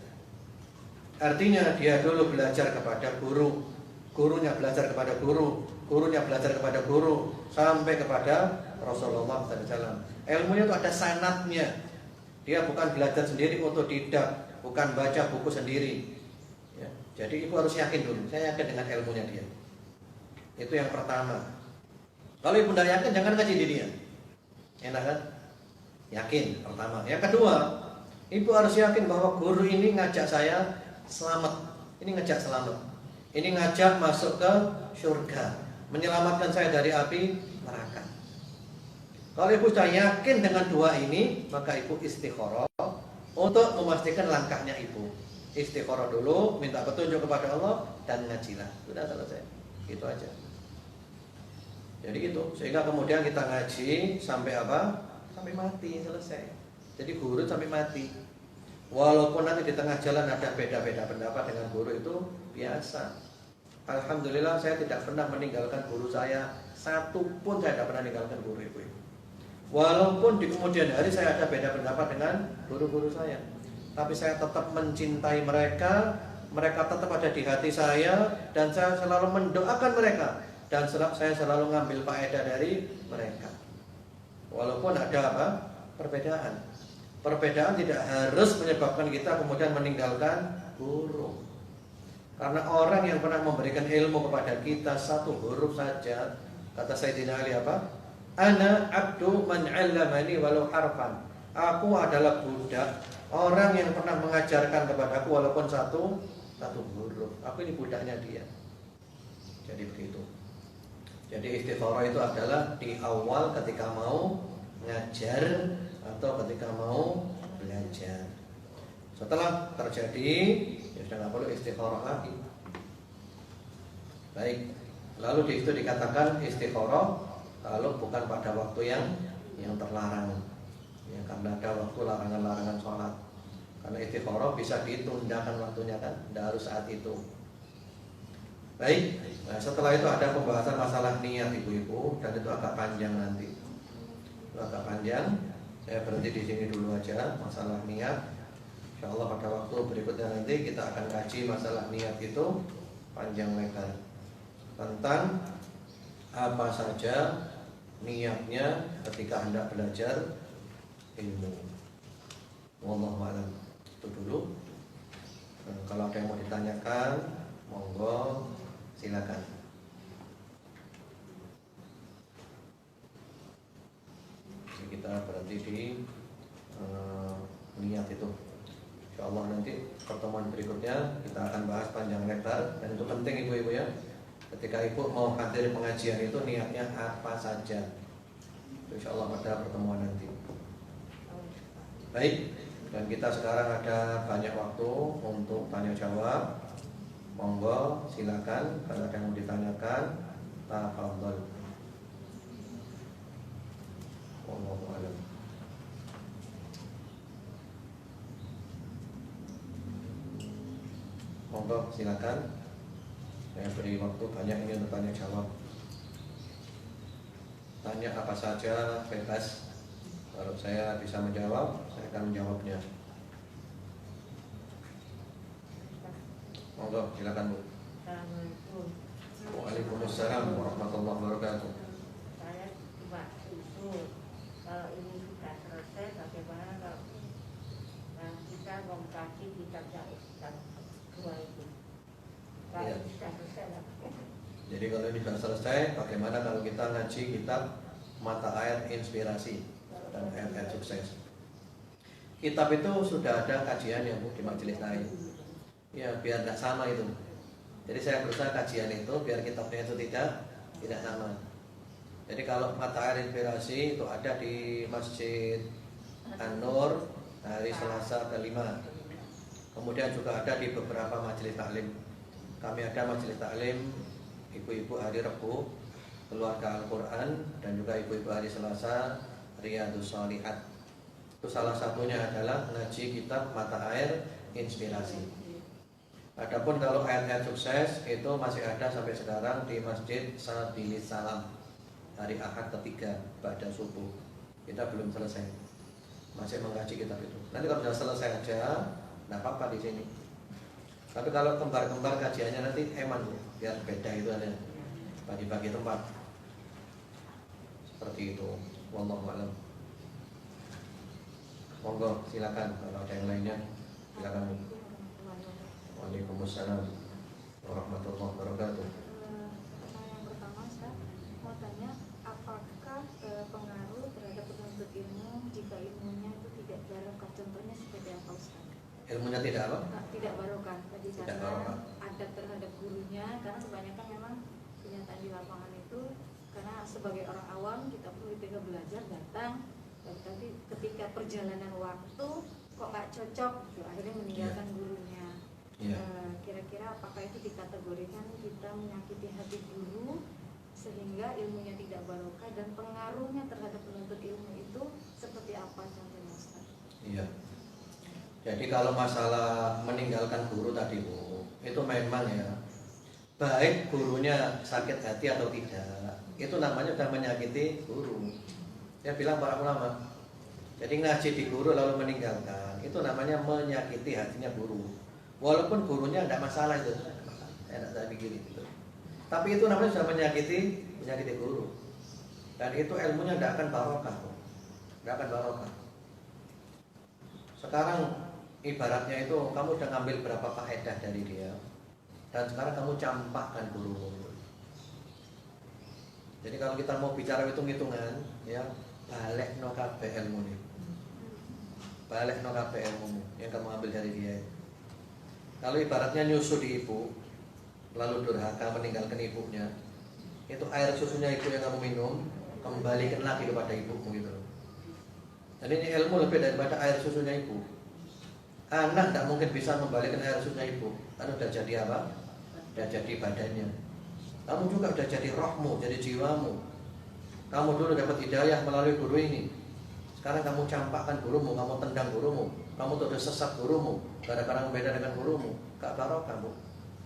Artinya dia dulu belajar kepada guru, gurunya belajar kepada guru, gurunya belajar kepada guru, sampai kepada Rasulullah SAW. Ilmunya itu ada sanadnya. Dia bukan belajar sendiri otodidak, bukan baca buku sendiri ya. Jadi ibu harus yakin dulu, saya yakin dengan ilmunya dia. Itu yang pertama. Kalau ibu tidak yakin, jangan ngaji di dia. Enak kan? Yakin, pertama. Yang kedua, ibu harus yakin bahwa guru ini ngajak saya selamat. Ini ngajak selamat. Ini ngajak masuk ke surga, menyelamatkan saya dari api neraka. Kalau ibu sudah yakin dengan dua ini, maka ibu istikharah, untuk memastikan langkahnya ibu. Istikharah dulu, minta petunjuk kepada Allah dan ngajilah. Sudah selesai. Gitu aja. Jadi gitu, sehingga kemudian kita ngaji sampai apa? Sampai mati, selesai. Jadi guru sampai mati. Walaupun nanti di tengah jalan ada beda-beda pendapat dengan guru, itu biasa. Alhamdulillah saya tidak pernah meninggalkan guru saya. Satu pun saya tidak pernah meninggalkan guru ibu. Walaupun di kemudian hari saya ada beda pendapat dengan guru-guru saya, tapi saya tetap mencintai mereka. Mereka tetap ada di hati saya, dan saya selalu mendoakan mereka, dan saya selalu ngambil faedah dari mereka. Walaupun ada apa? Perbedaan. Perbedaan tidak harus menyebabkan kita kemudian meninggalkan guru. Karena orang yang pernah memberikan ilmu kepada kita satu huruf saja, kata Sayyidina Ali apa? Ana abdu man 'allamani walau harfan. Aku adalah budak orang yang pernah mengajarkan kepadaku walaupun satu huruf. Aku ini budaknya dia. Jadi begitu. Jadi istikharah itu adalah di awal ketika mau ngajar atau ketika mau belajar. Setelah terjadi, ya sudah nggak perlu istikharah lagi. Baik. Lalu di situ dikatakan istikharah kalau bukan pada waktu yang terlarang. Ya, karena ada waktu larangan-larangan sholat. Karena istikharah bisa ditundakan waktunya kan, tidak harus saat itu. Baik, nah setelah itu ada pembahasan masalah niat ibu-ibu, dan itu agak panjang nanti. Itu agak panjang. Saya berhenti di sini dulu aja masalah niat. Insyaallah pada waktu berikutnya nanti kita akan kaji masalah niat itu panjang lebar. Tentang apa saja niatnya ketika hendak belajar ilmu. Wallahu a'lam. Itu dulu. Kalau ada yang mau ditanyakan, monggo silakan. Jadi kita berhenti di niat itu. Insyaallah nanti pertemuan berikutnya kita akan bahas panjang lebar, dan itu penting ibu-ibu ya. Ketika ibu mau hadir pengajian itu niatnya apa saja. Insyaallah pada pertemuan nanti. Baik. Dan kita sekarang ada banyak waktu untuk tanya jawab. Monggo silakan kalau ada yang mau ditanyakan. Tafadhol. Wallahu a'lam. Monggo silakan. Saya beri waktu banyak ini untuk tanya jawab. Tanya apa saja bebas. Kalau saya bisa menjawab, saya akan menjawabnya. Monggo, silakan Bu. Assalamualaikum. Waalaikumsalam warahmatullahi wabarakatuh. Saya cuma usul, kalau ini sudah selesai, bagaimana kalau kita mengkaji kitab yang dua itu? Kalau Ya. sudah selesai, Jadi kalau ini sudah selesai, bagaimana kalau kita ngaji kitab Mata Ayat Inspirasi dan Ayat-Ayat Sukses? Kitab itu sudah ada kajiannya Bu di majelis lain. Ya biar tidak sama itu. Jadi saya berusaha kajian itu biar kitabnya itu tidak sama. Jadi kalau Mata Ayat Inspirasi itu ada di Masjid An-Nur hari Selasa ke-5. Kemudian juga ada di beberapa majelis taklim. Kami ada majelis taklim ibu-ibu hari Rabu Keluarga Al-Quran, dan juga ibu-ibu hari Selasa Riyadhus Shalihat. Itu salah satunya adalah ngaji kitab Mata Air Inspirasi. Adapun kalau ayat-ayat sukses itu masih ada sampai sekarang di Masjid Sabilis Salam hari Ahad ketiga pada subuh. Kita belum selesai, masih mengkaji kitab itu. Nanti kalau sudah selesai aja, nggak apa-apa di sini. Tapi kalau kembar-kembar kajiannya nanti eman, biar beda itu ada bagi-bagi tempat. Seperti itu. Wallahu a'lam. Monggo silakan kalau ada yang lainnya silakan. Waalaikumsalam warahmatullahi wabarakatuh. Pertanyaan yang pertama, Ustaz, mau tanya apakah pengaruh terhadap penuntut ilmu jika ilmunya itu tidak barokah? Contohnya seperti apa, Ustaz? Ilmunya tidak apa? Tidak barokah tadi, Tidak karena barokah. adab terhadap gurunya, karena kebanyakan memang kenyataan di lapangan itu, karena sebagai orang awam kita perlu ketika belajar datang, tapi ketika perjalanan waktu kok nggak cocok gitu, akhirnya meninggalkan gurunya. Iya. Kira-kira apakah itu dikategorikan kita menyakiti hati guru sehingga ilmunya tidak barokah, dan pengaruhnya terhadap penuntut ilmu itu seperti apa contohnya Ustaz? Iya. Jadi kalau masalah meninggalkan guru tadi Bu, itu memang ya, baik gurunya sakit hati atau tidak, itu namanya sudah menyakiti guru. Saya bilang para ulama, jadi ngaji di guru lalu meninggalkan, itu namanya menyakiti hatinya guru. Walaupun gurunya tidak masalah itu, saya tidak pikirin itu. Tapi itu namanya sudah menyakiti guru. Dan itu ilmunya tidak akan barokah, tidak akan barokah. Sekarang ibaratnya itu kamu sudah ngambil berapa faedah dari dia, dan sekarang kamu campakkan gurumu. Jadi kalau kita mau bicara hitung-hitungan, ya balik no kabeh ilmu nih, balik no kabeh ilmu yang kamu ambil dari dia. Kalau ibaratnya nyusu di ibu, lalu durhaka meninggalkan ibunya, itu air susunya ibu yang kamu minum, kembalikan lagi kepada ibumu gitu. Dan ini ilmu lebih daripada air susunya ibu. Anak tidak mungkin bisa membalikan air susunya ibu, karena sudah jadi apa? Sudah jadi badannya. Kamu juga sudah jadi rohmu, jadi jiwamu. Kamu dulu dapat hidayah melalui guru ini. Sekarang kamu campakkan gurumu, kamu tendang gurumu, kamu tuh udah sesat gurumu, gara-gara beda dengan gurumu. Gak barokah Bu,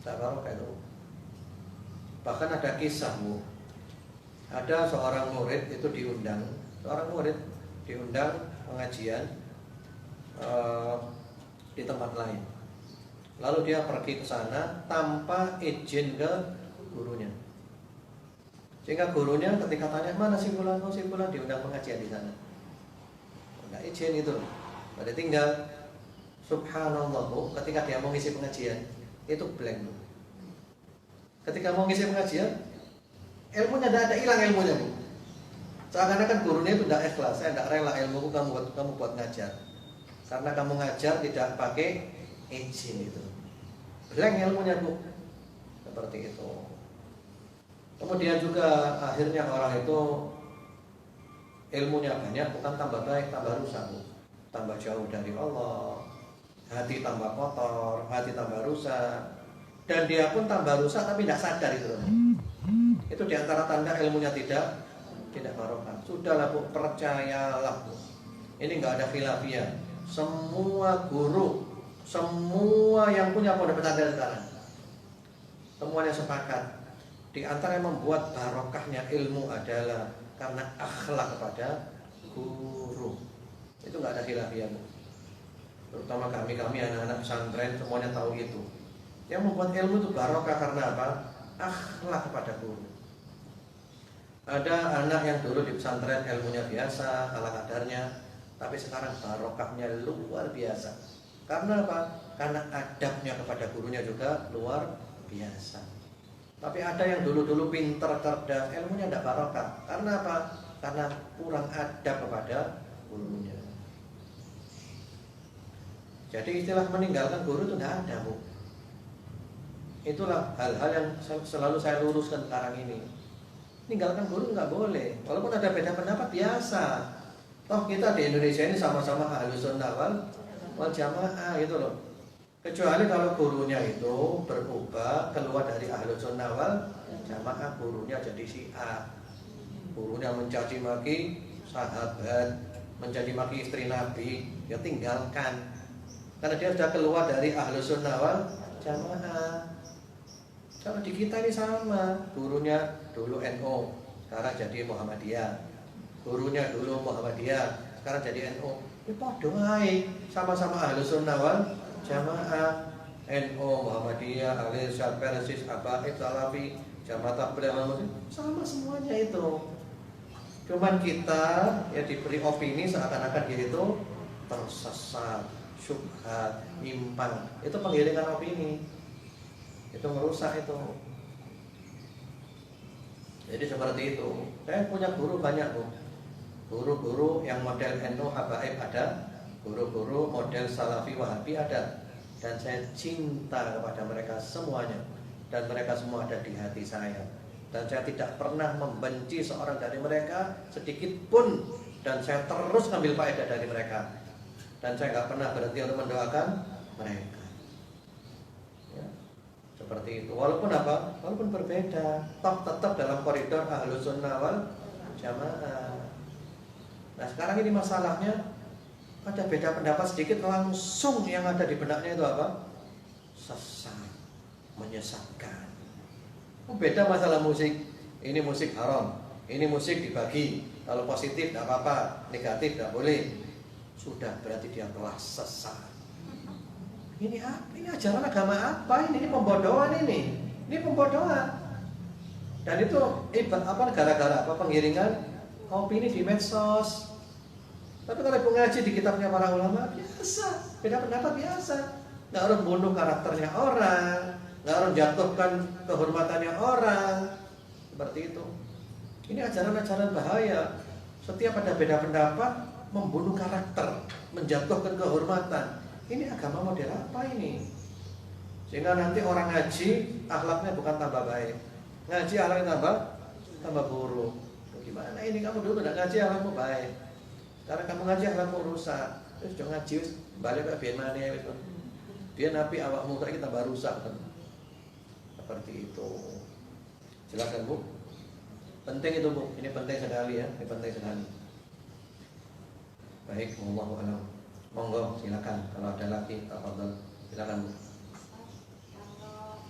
gak barokah itu. Bahkan ada kisah Bu, ada seorang murid itu diundang, pengajian di tempat lain. Lalu dia pergi ke sana tanpa izin ke gurunya. Sehingga gurunya ketika tanya, mana si fulan diundang pengajian di sana. Enggak izin itu. Pada tinggal subhanallah Bu, ketika dia mau ngisi pengajian, itu blank Bu. Ketika mau ngisi pengajian, ilmunya tidak ada, hilang ilmunya Bu. Seakan-akan gurunya itu tidak ikhlas, saya tidak rela ilmuku kamu buat ngajar. Karena kamu ngajar tidak pakai izin itu. Blank ilmunya Bu. Seperti itu. Kemudian juga akhirnya orang itu ilmunya banyak, bukan tambah baik, tambah rusak Bu. Tambah jauh dari Allah, hati tambah kotor, hati tambah rusak, dan dia pun tambah rusak tapi tidak sadar itu. Itu diantara tanda ilmunya tidak barokah. Sudahlah Bu, percayalah Bu. Ini nggak ada khilafiyah. Semua guru, semua yang punya pondok pesantren sekarang, semuanya sepakat. Di antara yang membuat barokahnya ilmu adalah karena akhlak kepada guru. Itu nggak ada khilafiyah Bu. Terutama kami anak-anak pesantren semuanya tahu itu. Yang membuat ilmu itu barokah karena apa? Akhlak kepada guru. Ada anak yang dulu di pesantren ilmunya biasa, ala kadarnya, tapi sekarang barokahnya luar biasa. Karena apa? Karena adabnya kepada gurunya juga luar biasa. Tapi ada yang dulu-dulu pintar, cerdas, ilmunya tidak barokah. Karena apa? Karena kurang adab kepada gurunya. Jadi istilah meninggalkan guru itu tidak ada Bu. Itulah hal-hal yang selalu saya luruskan sekarang ini. Meninggalkan guru nggak boleh. Walaupun ada beda pendapat biasa. Toh kita di Indonesia ini sama-sama Ahlus Sunnah wal Jamaah gitu loh. Kecuali kalau gurunya itu berubah, keluar dari Ahlus Sunnah wal Jamaah, gurunya jadi Syiah. Gurunya mencaci maki sahabat, mencaci maki istri Nabi, ya tinggalkan. Karena dia sudah keluar dari Ahlus Sunnah wal Jamaah. Kalau di kita ini sama, gurunya dulu NU, sekarang jadi Muhammadiyah. Gurunya dulu Muhammadiyah, sekarang jadi NU. Ini padha wae, sama-sama Ahlus Sunnah wal Jamaah. NU, Muhammadiyah, Al-Irsyad, Persis, Abaid, Salafi, Jamaah Tabligh wal Muslim, sama semuanya itu. Cuman kita ya diberi opini seakan-akan dia itu tersesat, syubhat, nyimpang. Itu penggiringan opini. Itu merusak itu. Jadi seperti itu. Saya punya guru banyak Bu. Guru-guru yang model NU Habaib ada, guru-guru model Salafi Wahabi ada. Dan saya cinta kepada mereka semuanya. Dan mereka semua ada di hati saya. Dan saya tidak pernah membenci seorang dari mereka sedikit pun. Dan saya terus ambil faedah dari mereka. dan saya nggak pernah berhenti untuk mendoakan mereka. Ya, seperti itu. Walaupun apa? Walaupun berbeda, toh tetap dalam koridor Ahlus Sunnah wal Jamaah. Nah sekarang ini masalahnya, ada beda pendapat sedikit, langsung yang ada di benaknya itu apa? Sesat, menyesatkan. Beda masalah musik. Ini musik haram, ini musik dibagi. Kalau positif tidak apa-apa, negatif tidak boleh. Sudah berarti dia telah sesat. Ini apa? Ini ajaran agama apa ini? Ini pembodohan ini. Ini pembodohan. Dan itu apa? Gara-gara apa? Pengiringan opini di medsos. Tapi kalau ibu ngaji di kitabnya para ulama, biasa, beda pendapat biasa. Nggak harus bunuh karakternya orang, nggak harus jatuhkan kehormatannya orang, seperti itu. Ini ajaran-ajaran bahaya. Setiap ada beda pendapat, membunuh karakter, menjatuhkan kehormatan. Ini agama model apa ini? Sehingga nanti orang ngaji, akhlaknya bukan tambah baik, ngaji akhlaknya tambah buruk. Gimana ini, kamu dulu tidak ngaji akhlakmu baik, sekarang kamu ngaji akhlakmu rusak. Terus jangan ngaji, balik ke biar mana itu. Dia nabi awakmu kita baru rusak kan. Seperti itu. Silakan Bu. Penting itu Bu. Ini penting sekali ya. Ini penting sekali. Baik, wallahu a'lam. Monggo silakan kalau ada lagi, tafadhol. Silakan Bu. Kalau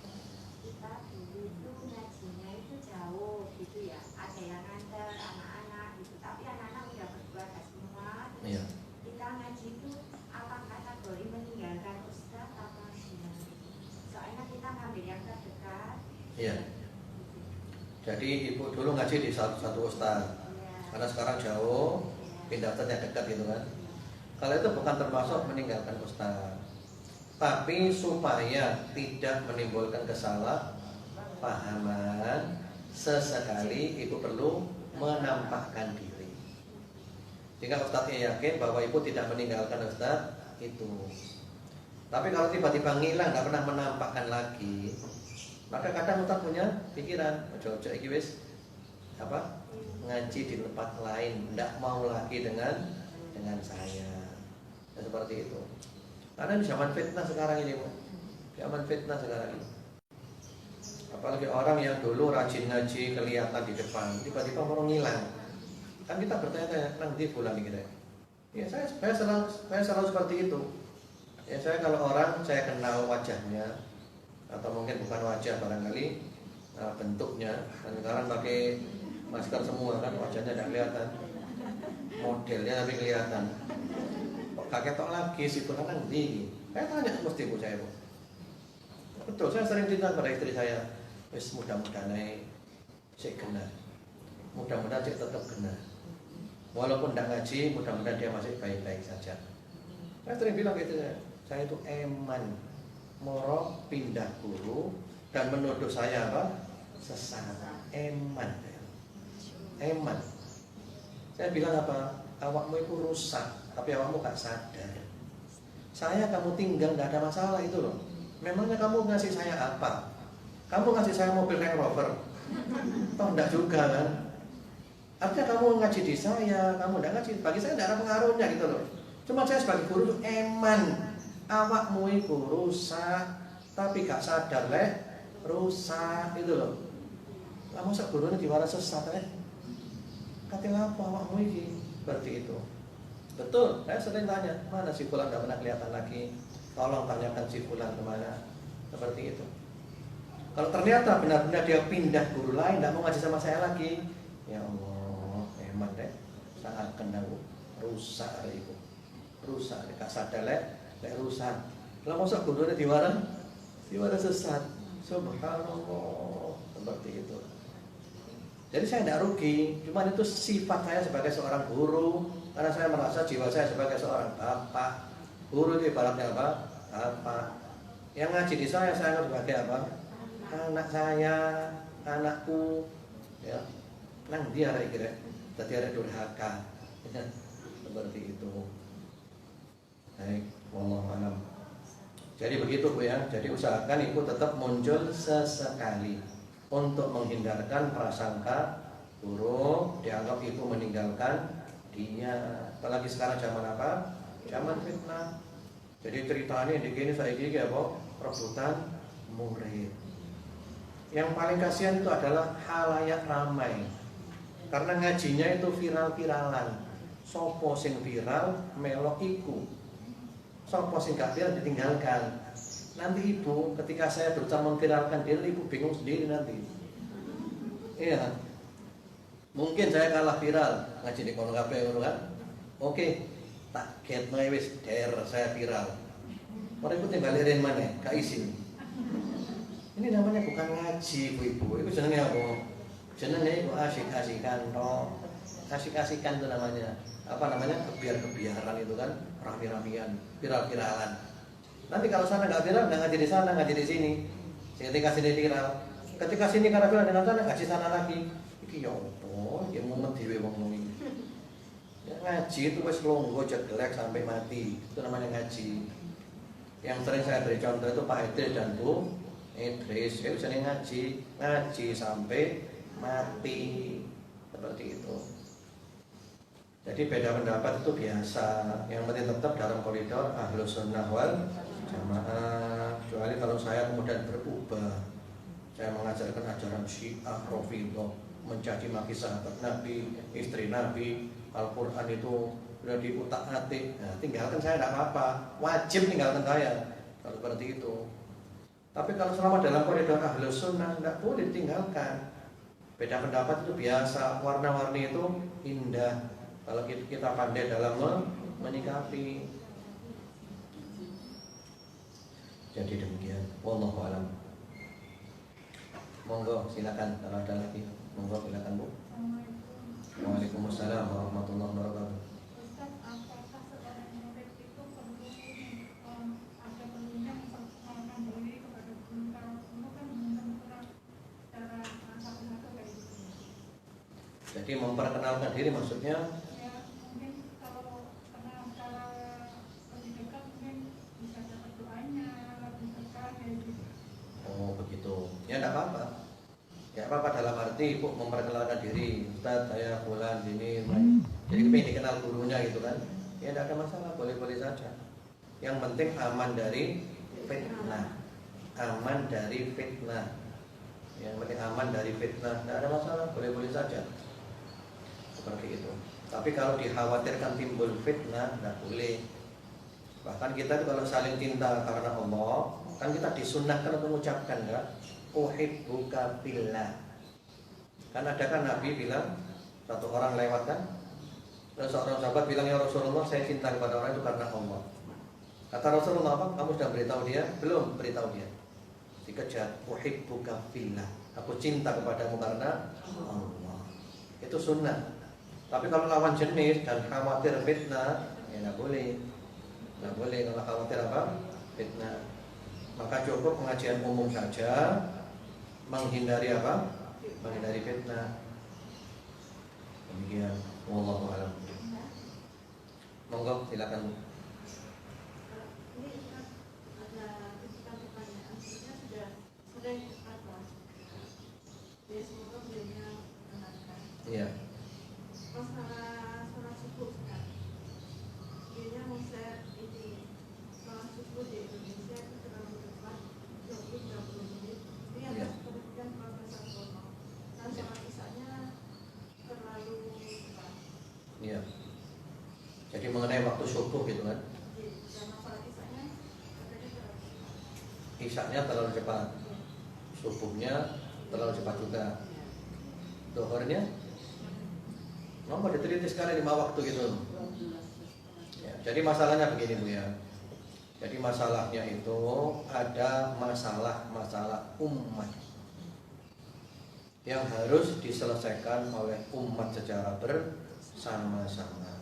kita dulu itu ngajinya itu jauh gitu ya. Ada yang nganter anak-anak gitu. Tapi anak-anak udah berkeluarga semua. Iya. Kita ngaji itu apa kategori meninggalkan ustaz apa gimana? Soalnya kita ngambil yang terdekat. Iya. Jadi ibu dulu ngaji di satu ustaz. Karena sekarang jauh, pindah ustaz yang dekat gitu kan. Kalau itu bukan termasuk meninggalkan ustaz. Tapi supaya tidak menimbulkan kesalahpahaman, sesekali ibu perlu menampakkan diri. Jika ustaznya yakin bahwa ibu tidak meninggalkan ustaz itu. Tapi kalau tiba-tiba ngilang, nggak pernah menampakkan lagi, maka kadang ustaz punya pikiran, ojo-ojo iki wis apa? Ngaji di tempat lain, tidak mau lagi dengan saya. Ya, seperti itu. Karena di zaman fitnah sekarang ini, Bu. Zaman fitnah sekarang ini. Apalagi orang yang dulu rajin ngaji, kelihatan di depan, tiba-tiba mau ngilang. Kan kita bertanya-tanya, nanti bulan ini kita. Ya, saya selalu seperti itu. Ya, saya kalau orang saya kenal wajahnya, atau mungkin bukan wajah barangkali bentuknya, dan sekarang pakai masker semua kan, wajahnya tidak kelihatan, modelnya tapi kelihatan. Kok kakek tok lagi sih tuh kan nanti. Saya tanya mesti Bu saya Bu. Betul, saya sering cerita pada istri saya, wis mudah-mudahan saya kena, mudah-mudahan saya tetap kena. Walaupun tidak ngaji, mudah-mudahan dia masih baik-baik saja. Saya sering bilang gitu, saya itu eman, moro pindah guru dan menuduh saya apa? Sesat. Eman. Saya bilang apa? Awakmu itu rusak, tapi awakmu gak sadar. Saya kamu tinggal gak ada masalah itu loh. Memangnya kamu ngasih saya apa? Kamu ngasih saya mobil Range Rover? Toh enggak juga kan? Artinya kamu ngaji di saya, kamu enggak ngaji. Bagi saya enggak ada pengaruhnya gitu loh. Cuma saya sebagai guru tuh eman. Awakmu itu rusak, tapi gak sadar rusak itu loh. Lah masa gurunya diwaras sesat Katilah apa awakmu ini? Seperti itu. Betul, saya sering tanya, mana si fulan enggak pernah kelihatan lagi. Tolong tanyakan si fulan kemana. Seperti itu. Kalau ternyata benar-benar dia pindah guru lain, tidak mau ngaji sama saya lagi, ya Allah, hemat deh, sangat kenal rusak hari itu, rusak, gak sadar rusak. Kalau masuk gurunya diwaran sesat, subhanallah, seperti itu. Jadi saya tidak rugi, cuman itu sifat saya sebagai seorang guru, karena saya merasa jiwa saya sebagai seorang bapak. Guru itu ibaratnya apa? Bapak. Yang ngaji di saya anggap sebagai apa? Anak saya, anakku, ya, nang dia ada kira, tadi ada durhaka, seperti itu. Baik, wallahu a'lam. Jadi begitu Bu ya. Jadi usahakan ibu tetap muncul sesekali untuk menghindarkan prasangka buruk, dianggap ibu meninggalkan dia. Apalagi sekarang zaman apa? zaman fitnah. Jadi ceritanya di gini saya iki apa? Rebutan murid. Yang paling kasihan itu adalah halayak ramai. Karena ngajinya itu viral-viralan. Sopo sing viral melok iku. Sopo sing gak viral ditinggalkan. Nanti ibu ketika saya berusaha memviralkan diri, ibu bingung sendiri nanti. Iya. Mungkin saya kalah viral ngaji di kono kabeh ngono kan. Oke, tak get wis der saya viral. Mereka tinggal lirin mana? Gak izin. Ini namanya bukan ngaji, ibu. Itu jenenge apa? Jenenge itu asik-asikan toh. Asik-asikan itu namanya. Apa namanya? Kebiar-kebiaran itu kan, rami-ramian, viral-viralan. Nanti kalau sana nggak viral, nggak ngaji di sana, ngaji di sini. Ketika sini viral, ketika sini karena viral dengan sana ngaji sana lagi. Iki ya apa? Ya mumet dhewe wong ngono iki. Ya ngaji itu wis longgo jelek sampai mati. Itu namanya ngaji. Yang sering saya beri contoh itu Pak Idris dan Bu Idris. Itu sering ngaji sampai mati. Seperti itu. Jadi beda pendapat itu biasa. Yang penting tetap dalam koridor Ahlus Sunnah wal Jamaah. Kecuali kalau saya kemudian berubah, saya mengajarkan ajaran Syiah, Rafidhah, mencaci maki sahabat Nabi, istri Nabi, Al-Quran itu sudah diutak-atik. Nah, tinggalkan saya tidak apa-apa, wajib tinggalkan saya kalau seperti itu. Tapi kalau selama dalam koridor Ahlus Sunnah tidak boleh ditinggalkan. Beda pendapat itu biasa, warna-warni itu indah kalau kita pandai dalam menyikapi. Jadi demikian. Wallahu a'lam. Monggo silakan kalau ada lagi. Monggo silakan Bu. Waalaikumsalam warahmatullahi wabarakatuh. Ustaz, apakah seorang murid itu perlu ada perlunya memperkenalkan diri kepada guru? Kalau guru kan menentukan cara satu-satu kayak gitu. Jadi memperkenalkan diri maksudnya? Ya mungkin kalau kenal secara lebih dekat mungkin bisa dapat doanya lebih dekat kayak gitu. Oh begitu. Ya tidak apa-apa. Ya apa-apa dalam arti ibu memperkenalkan diri. Ustaz saya bulan ini. Jadi pengen dikenal gurunya gitu kan. Ya tidak ada masalah, boleh-boleh saja. Yang penting aman dari fitnah. Aman dari fitnah. Yang penting aman dari fitnah. Tidak ada masalah, boleh-boleh saja. Seperti itu. Tapi kalau dikhawatirkan timbul fitnah, tidak boleh. Bahkan kita kalau saling cinta karena Allah, kan kita disunnahkan untuk mengucapkan kan, uhibbuka fillah. Kan ada kan Nabi bilang, satu orang lewat kan, dan seorang sahabat bilang, ya Rasulullah saya cinta kepada orang itu karena Allah. Kata Rasulullah apa? Kamu sudah beritahu dia? Belum beritahu dia. Dikejar, uhibbuka fillah. Aku cinta kepadamu karena Allah. Itu sunnah. Tapi kalau lawan jenis dan khawatir fitnah, ya tidak boleh. Tidak boleh kalau khawatir apa? Fitnah. Maka cukup pengajian umum saja, menghindari apa? Menghindari fitnah. Demikian. Wallahu a'lam. Monggo silakan. Ini ada ketika pertanyaan sudah apa? Ya semoga beliaunya mendengarkan. Iya. Masalah sholat subuh sekarang. Dia mau share ini sholat subuh di Indonesia itu terlalu cepat, 20-30 menit. Ini ada kemudian Profesor Bono. Dan sholat isanya terlalu cepat. Iya. Jadi mengenai waktu subuh gitu kan? Dan sholat isanya katanya terlalu cepat. Isaknya terlalu cepat, subuhnya terlalu cepat juga. Dohornya nomor diteliti sekali 5 waktu gitu. Ya, jadi masalahnya begini Bu ya. Jadi masalahnya itu ada masalah umat yang harus diselesaikan oleh umat secara bersama-sama.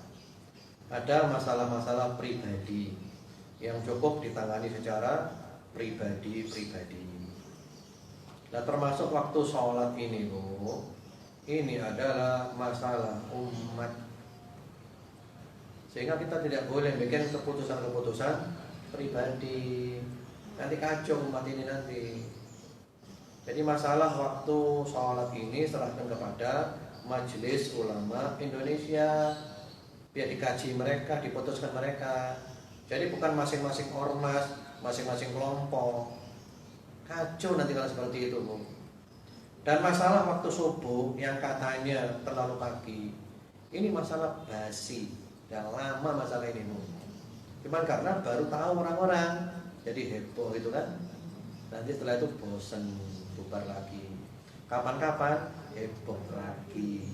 Ada masalah-masalah pribadi yang cukup ditangani secara pribadi-pribadi. Nah termasuk waktu sholat ini Bu, ini adalah masalah umat. Sehingga kita tidak boleh bikin keputusan-keputusan pribadi. Nanti kacau umat ini nanti. Jadi masalah waktu sholat ini serahkan kepada Majelis Ulama Indonesia. biar dikaji mereka, diputuskan mereka. Jadi bukan masing-masing ormas, masing-masing kelompok. Kacau nanti kalau seperti itu, Bu. Dan masalah waktu subuh yang katanya terlalu pagi, ini masalah basi, dan lama masalah ini, Bu. Cuman karena baru tahu orang-orang, jadi heboh gitu kan. Nanti setelah itu bosen, bubar lagi. Kapan-kapan heboh lagi.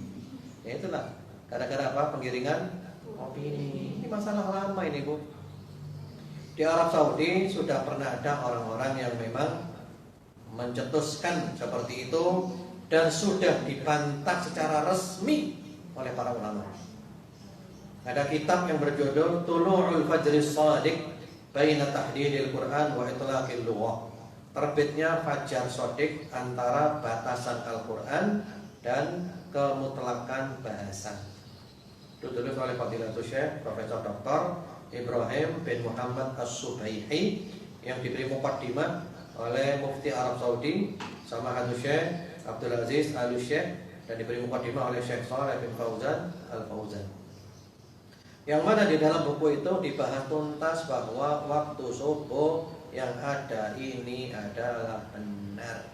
Ya itulah, gara-gara apa? Penggiringan opini. Ini masalah lama ini, Bu. Di Arab Saudi sudah pernah ada orang-orang yang memang mencetuskan seperti itu dan sudah dibantah secara resmi oleh para ulama. Ada kitab yang berjudul Tulu'ul Fajris Shadiq Baina Tahdidil Quran wa Itlaqil Lughah. Terbitnya Fajar Shadiq antara batasan Al-Quran dan kemutlakan bahasa. Ditulis oleh Fadilatul Syekh Profesor Dr. Ibrahim bin Muhammad As-Subaihi yang diberi muqaddimah oleh Mufti Arab Saudi sama Hadus Syekh Abdul Aziz Al-Syekh dan diberi muqaddimah oleh Syekh Shalih bin Fauzan Al-Fauzan. Yang mana di dalam buku itu dibahas tuntas bahwa waktu subuh yang ada ini adalah benar.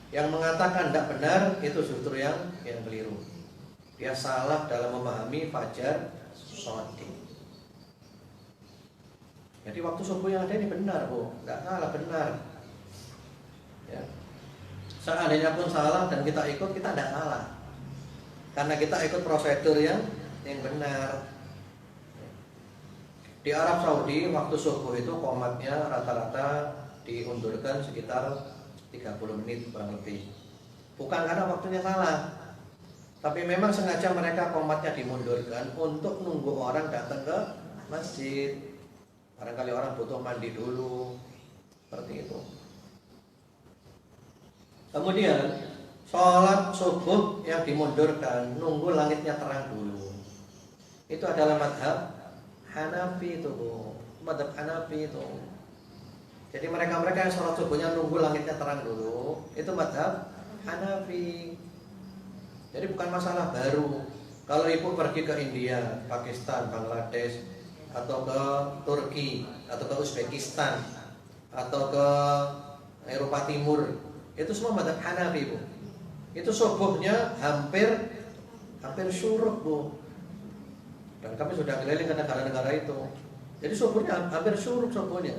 Yang mengatakan tidak benar itu justru yang keliru. Dia salah dalam memahami Fajar Shadiq. Jadi waktu subuh yang ada ini benar, Bu, nggak salah, benar. Ya. Seandainya pun salah dan kita ikut, kita tidak salah, karena kita ikut prosedur yang benar. Di Arab Saudi waktu subuh itu qomatnya rata-rata diundurkan sekitar 30 menit kurang lebih. Bukan karena waktunya salah, tapi memang sengaja mereka qomatnya dimundurkan untuk nunggu orang datang ke masjid. Barangkali orang butuh mandi dulu, seperti itu. Kemudian sholat subuh yang dimundurkan, nunggu langitnya terang dulu. Itu adalah madhab Hanafi itu, Bu. Madhab Hanafi itu. Jadi mereka-mereka yang sholat subuhnya nunggu langitnya terang dulu, itu madhab Hanafi. Jadi bukan masalah baru. Kalau ibu pergi ke India, Pakistan, Bangladesh, atau ke Turki, atau ke Uzbekistan, atau ke Eropa Timur, itu semua madhab Hanafi, Bu. Itu subuhnya hampir syuruk, Bu. Dan kami sudah keliling ke negara-negara itu. Jadi subuhnya hampir syuruk subuhnya.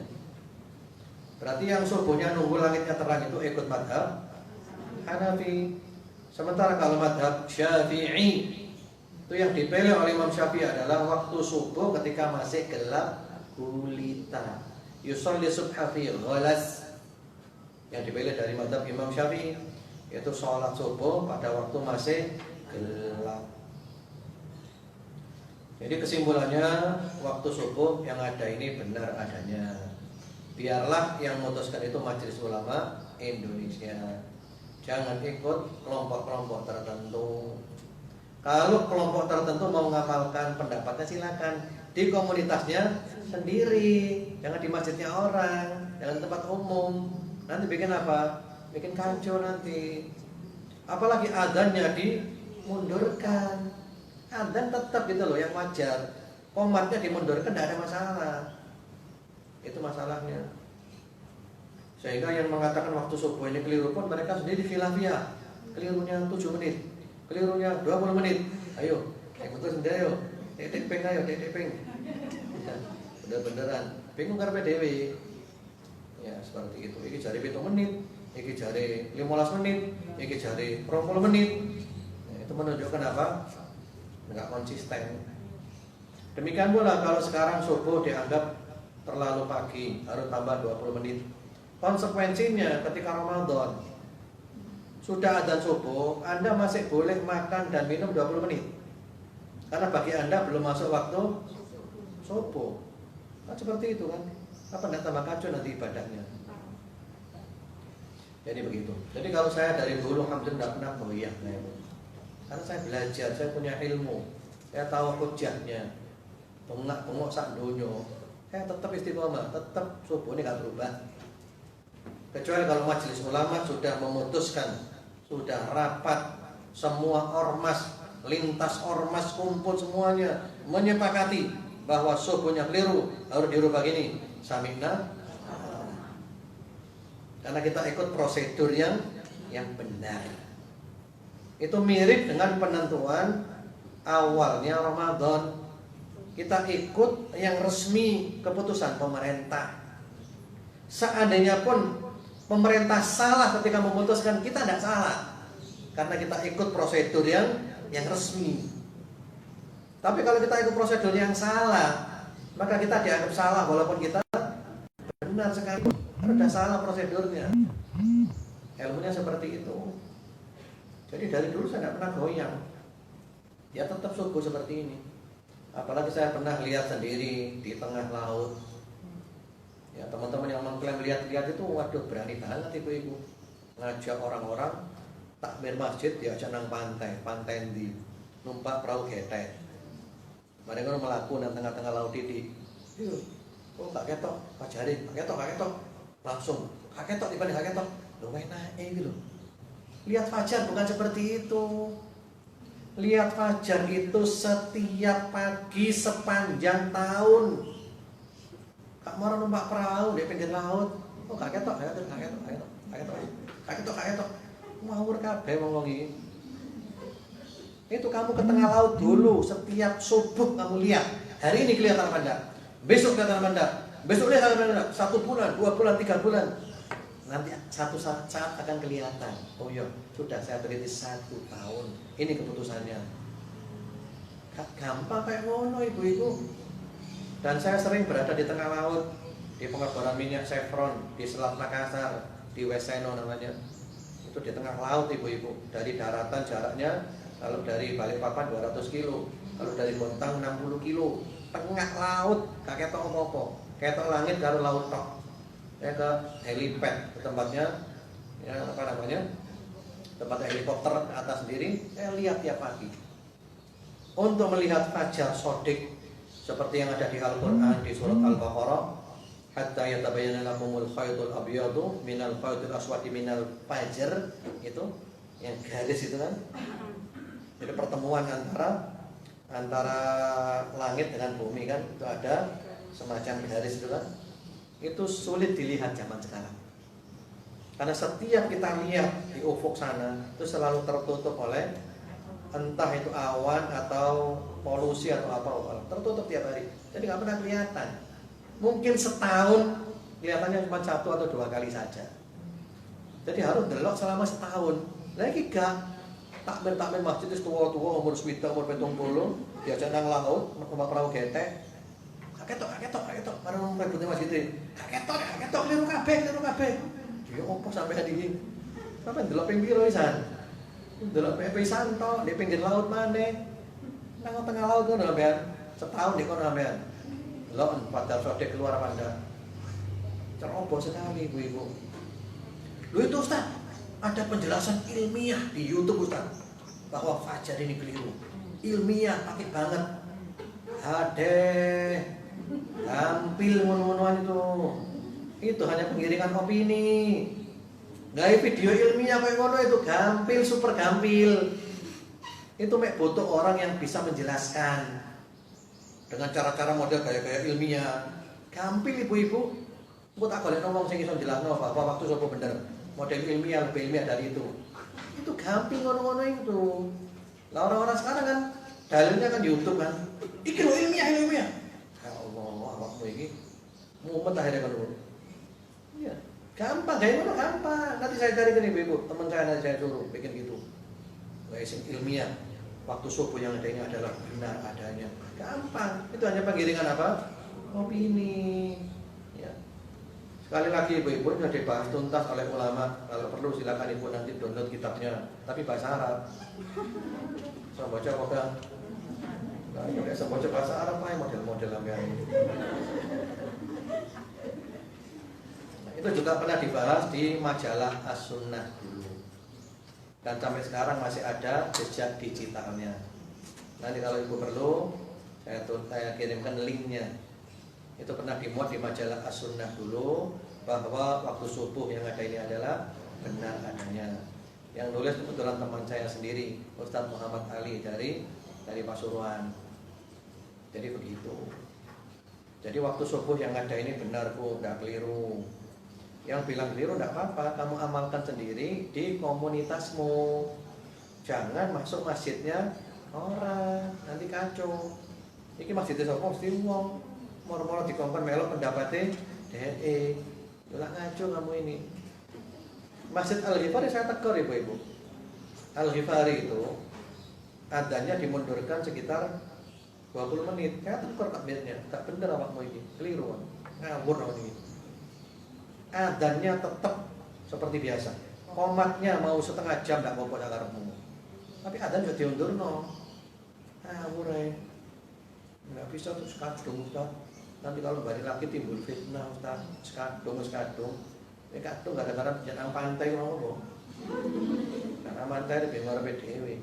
Berarti yang subuhnya nunggu langitnya terang itu ikut madhab Hanafi. Sementara kalau madhab Syafi'i, itu yang dipilih oleh Imam Syafi'i adalah waktu subuh ketika masih gelap gulita. Yusolli subha fi ghalas. Yang dipilih dari madhab Imam Syafi'i yaitu sholat subuh pada waktu masih gelap. Jadi kesimpulannya waktu subuh yang ada ini benar adanya. Biarlah yang memutuskan itu Majelis Ulama Indonesia. Jangan ikut kelompok-kelompok tertentu. Kalau kelompok tertentu mau mengamalkan pendapatnya silakan di komunitasnya sendiri, jangan di masjidnya orang, jangan di tempat umum. Nanti bikin apa? Bikin kacau nanti. Apalagi adzannya dimundurkan. Adzan tetap gitu loh yang wajar. Qomatnya dimundurkan tidak ada masalah. Itu masalahnya. Sehingga yang mengatakan waktu subuh ini keliru pun mereka sendiri khilafiyah. Kelirunya 7 menit. Kelirunya 20 menit. Ayo, yang betul sendiri ayo. Titik ping ayo, titik ping. Bener-beneran. Bingung karena PDW. Ya, seperti itu. Iki jari 7 menit, iki jari 15 menit, iki jari 20 menit. Nah, itu menunjukkan apa? Enggak konsisten. Demikian pula kalau sekarang subuh dianggap terlalu pagi, harus tambah 20 menit. Konsekuensinya ketika Ramadan sudah adzan subuh, Anda masih boleh makan dan minum 20 menit. Karena bagi Anda belum masuk waktu subuh. Kan seperti itu kan. Apa enggak tambah kacau nanti ibadahnya. Jadi begitu. Jadi kalau saya dari dulu hampir tidak pernah goyah. Karena saya belajar, saya punya ilmu. Saya tahu hujahnya. Bengak-bengok sak dunyo. Saya tetap istiqomah, tetap subuh ini enggak berubah. Kecuali kalau majelis ulama sudah memutuskan, sudah rapat, semua ormas lintas ormas kumpul semuanya menyepakati bahwa subuhnya keliru, harus dirubah gini. Sami'na, karena kita ikut prosedur yang benar. Itu mirip dengan penentuan awalnya Ramadan. Kita ikut yang resmi, keputusan pemerintah. Seandainya pun pemerintah salah ketika memutuskan, kita tidak salah, karena kita ikut prosedur yang resmi. Tapi kalau kita ikut prosedur yang salah, maka kita dianggap salah walaupun kita benar sekali. Sudah salah prosedurnya. Ilmunya seperti itu. Jadi dari dulu saya tidak pernah goyang. Ya tetap subuh seperti ini. Apalagi saya pernah lihat sendiri di tengah laut. Ya teman-teman yang mengklaim lihat-lihat itu, waduh berani banget ibu-ibu. Ngajak orang-orang takmir masjid diajak nang pantai di numpak perahu getek. Mereka melaku nang tengah-tengah laut ini. Oh gak ketok, pajarin, gak ketok. Langsung, gak ketok dibanding gak ketok. Loh enak gitu loh. Lihat fajar bukan seperti itu. Lihat fajar itu setiap pagi sepanjang tahun. Kak mau numpak perahu di pinggir laut. Oh gak ketok. Ngawur kabeh wong iki. Itu kamu ke tengah laut dulu, setiap subuh kamu lihat. Hari ini kelihatan apa enggak? Besok kelihatan apa enggak? Besok lihat apa enggak? 1 bulan, 2 bulan, 3 bulan. Nanti satu saat akan kelihatan. Oh iya, sudah saya teliti 1 tahun. Ini keputusannya. Gampang kayak ngono ibu-ibu. Dan saya sering berada di tengah laut, di pengeboran minyak Chevron, di Selat Makassar, di Weseno namanya. Itu di tengah laut ibu-ibu. Dari daratan jaraknya, kalau dari Balikpapan 200 kilo, kalau dari Bontang 60 kilo, tengah laut, gak ketok apa-apa, ketok langit kalau laut tok. Saya ke helipad, ke tempatnya, ya apa namanya, tempat helikopter ke atas sendiri, saya lihat tiap pagi. Untuk melihat fajar sodik seperti yang ada di Al-Quran di surat Al-Baqarah, hatta yatabayyana lakumul khaytul abyadu minal khaytil aswadi minal fajr, itu yang garis itu kan. Jadi pertemuan antara langit dengan bumi kan, itu ada semacam garis itu kan. Itu sulit dilihat zaman sekarang. Karena setiap kita lihat di ufuk sana itu selalu tertutup oleh entah itu awan atau polusi atau apa, tertutup tiap hari. Jadi nggak pernah kelihatan. Mungkin setahun kelihatannya cuma 1 atau 2 kali saja. Jadi harus delok selama setahun. Lagi gak takmir masjid itu tua-tua umur 70, umur 70, diajak nang laut, numpak perahu getek. Kaketok, bareng rebutnya masjid itu. Kaketok, keliru kabeh. Ya opo sampai di sampai delok ping piro pisan. Delok pisan tok di pinggir laut maneh. Nang tengah laut kono sampean. Setahun di kono sampean. Delok padahal sodek keluar apa enggak. Ceroboh sekali ibu-ibu. Lu itu Ustaz, ada penjelasan ilmiah di YouTube Ustaz bahwa fajar ini keliru. Ilmiah pakai banget. Gampil ngono-ngonoan itu. Itu hanya penggiringan opini. Nggak video ilmiah kayak ngono itu gampil, super gampil. Itu mek butuh orang yang bisa menjelaskan dengan cara-cara model kayak ilmiah. Gampil ibu-ibu. Engko tak golek ngomong sing iso jelasno bahwa waktu sapa bener. Model ilmiah lebih ilmiah dari itu. Itu gampil ngono-ngono itu. Lah orang-orang sekarang kan dalilnya kan di YouTube kan. Iki lho ilmiah. Ya Allah, awakmu iki mumet akhirnya kan. Iya, gampang, kayak mana gampang. Nanti saya cari ke ibu, teman saya nanti saya suruh bikin gitu. Kayak ilmiah. Waktu subuh yang ada ini adalah benar adanya. Gampang. Itu hanya penggiringan apa? Opini. Ya. Sekali lagi ibu-ibu sudah dibahas tuntas oleh ulama. Kalau perlu silakan ibu nanti download kitabnya. Tapi bahasa Arab. Saya baca apa? Nah, ini biasa baca bahasa Arab lah model-model sampean. Nah, itu juga pernah dibahas di majalah As-Sunnah dulu. Dan sampai sekarang masih ada jejak digitalnya. Nanti kalau ibu perlu, saya kirimkan linknya. Itu pernah dimuat di majalah As-Sunnah dulu bahwa waktu subuh yang ada ini adalah benar adanya. Yang nulis kebetulan teman saya sendiri, Ustadz Muhammad Ali dari Pasuruan. Jadi begitu. Jadi waktu subuh yang ada ini benar Bu, tidak keliru. Yang bilang keliru tidak apa-apa, kamu amalkan sendiri di komunitasmu. Jangan masuk masjidnya orang, nanti kacau. Ini masjidnya sopo mesti wong. Moro-moro dikongkon melok pendapatnya DE. Yolah ngaco kamu ini. Masjid Al-Ghifari saya tegur ibu-ibu. Al-Ghifari itu adanya dimundurkan sekitar 20 menit. Saya tegur takbirnya, tak bener awakmu ini, keliru. Ngawur awak ini. Adanya tetap seperti biasa. Komatnya mau setengah jam tak mau karepmu. Tapi adan juga diundur no. Ngawur ae. Enggak bisa terus kadung Ustaz. Nanti kalau balik lagi timbul fitnah Ustaz. Sekadung. Ini kadung kadang-kadang jangan pantai ngono. Karena pantai lebih ngarepe dhewe.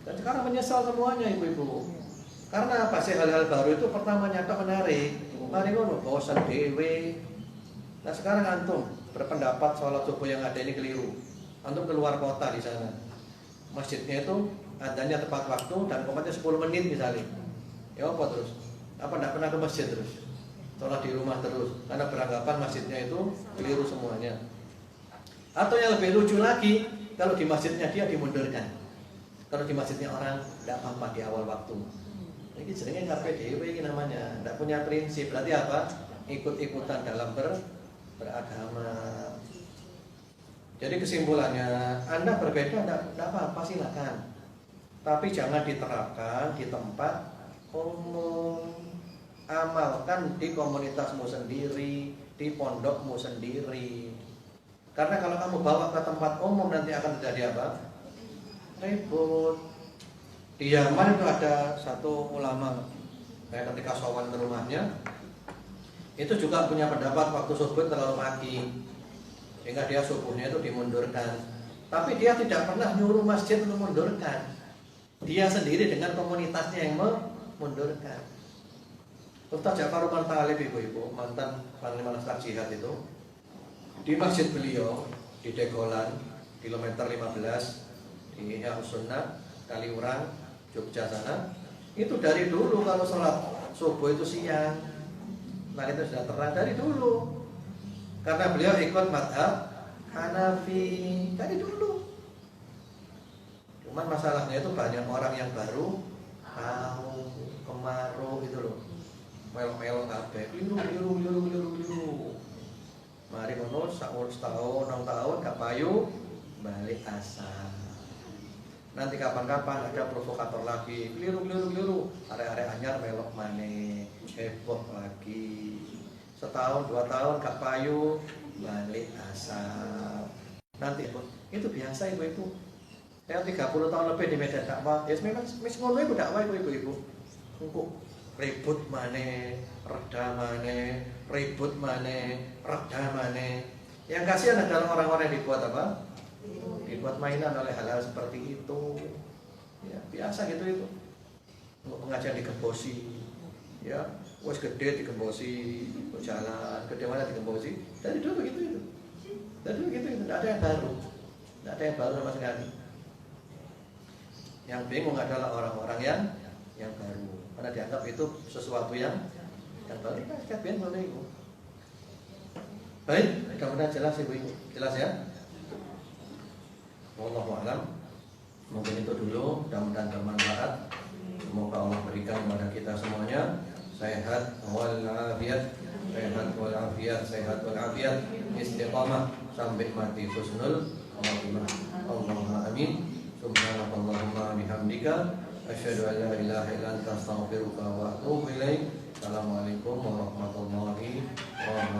Dan sekarang menyesal semuanya ibu-ibu. Karena apa sih hal-hal baru itu pertama nyata menarik. Mari ngono bosan dhewe. Nah sekarang antum berpendapat sholat subuh yang ada ini keliru. Antum keluar kota di sana. Masjidnya itu adanya tepat waktu dan komatnya 10 menit misalnya. Ya apa terus? Apa enggak pernah ke masjid terus? Sholat di rumah terus karena beranggapan masjidnya itu keliru semuanya. Atau yang lebih lucu lagi, kalau di masjidnya dia dimundurkan. Kalau di masjidnya orang tidak apa-apa di awal waktu. Ini seringnya ngarepe dhewe ini namanya, tidak punya prinsip. Berarti apa? Ikut-ikutan dalam beragama. Jadi kesimpulannya, Anda berbeda tidak apa-apa silakan. Tapi jangan diterapkan di tempat umum. Amalkan di komunitasmu sendiri, di pondokmu sendiri. Karena kalau kamu bawa ke tempat umum nanti akan terjadi apa? Ribut. Di Yaman itu ada satu ulama, kayak ketika sowan ke rumahnya, itu juga punya pendapat waktu subuh terlalu pagi, sehingga dia subuhnya itu dimundurkan. Tapi dia tidak pernah nyuruh masjid untuk memundurkan. Dia sendiri dengan komunitasnya yang memundurkan. Ustaz Ja'far Umar Talib ibu-ibu, mantan panglima laskar jihad itu, di masjid beliau di Degolan, kilometer 15 di Ihya Sunnah, Kaliurang, Jogja sana, itu dari dulu kalau sholat subuh itu siang. Nah itu sudah terang dari dulu. Karena beliau ikut madhab Hanafi dari dulu. Cuman masalahnya itu banyak orang yang baru tahu, kemaru gitu loh. Mel-mel kabeh, keliru. Mari ngono setahun, 6 tahun gak payu balik asal. Nanti kapan-kapan ada provokator lagi, keliru. Arek-arek anyar melok maneh, heboh lagi. Setahun 2 tahun gak payu balik asal. Nanti itu biasa ibu-ibu. Saya 30 tahun lebih di medan dakwah, ya memang ngono iku dakwah ibu-ibu. Engko ribut maneh, reda maneh, ribut maneh, reda maneh. Yang kasihan adalah orang-orang yang dibuat apa? Dibuat mainan oleh hal-hal seperti itu. Ya, biasa gitu itu. Untuk pengajian digembosi. Ya, wes gede digembosi, jalan, gede mana digembosi. Dari dulu begitu itu. Dari dulu gitu itu, tidak ada yang baru. Tidak ada yang baru sama sekali. Yang bingung adalah orang-orang yang baru. Karena dianggap itu sesuatu yang baru. Kan boleh ibu. Baik, mudah-mudahan jelas ibu. Jelas ya? Wallahu a'lam. Mungkin itu dulu, mudah-mudahan bermanfaat. Semoga Allah berikan kepada kita semuanya sehat walafiat, sehat walafiat, istiqamah sampai mati husnul khatimah. Allahumma amin. Subhanallahumma bihamdika asyhadu an la ilaha illa anta astaghfiruka wa atubu ilaik. Assalamualaikum warahmatullahi wabarakatuh.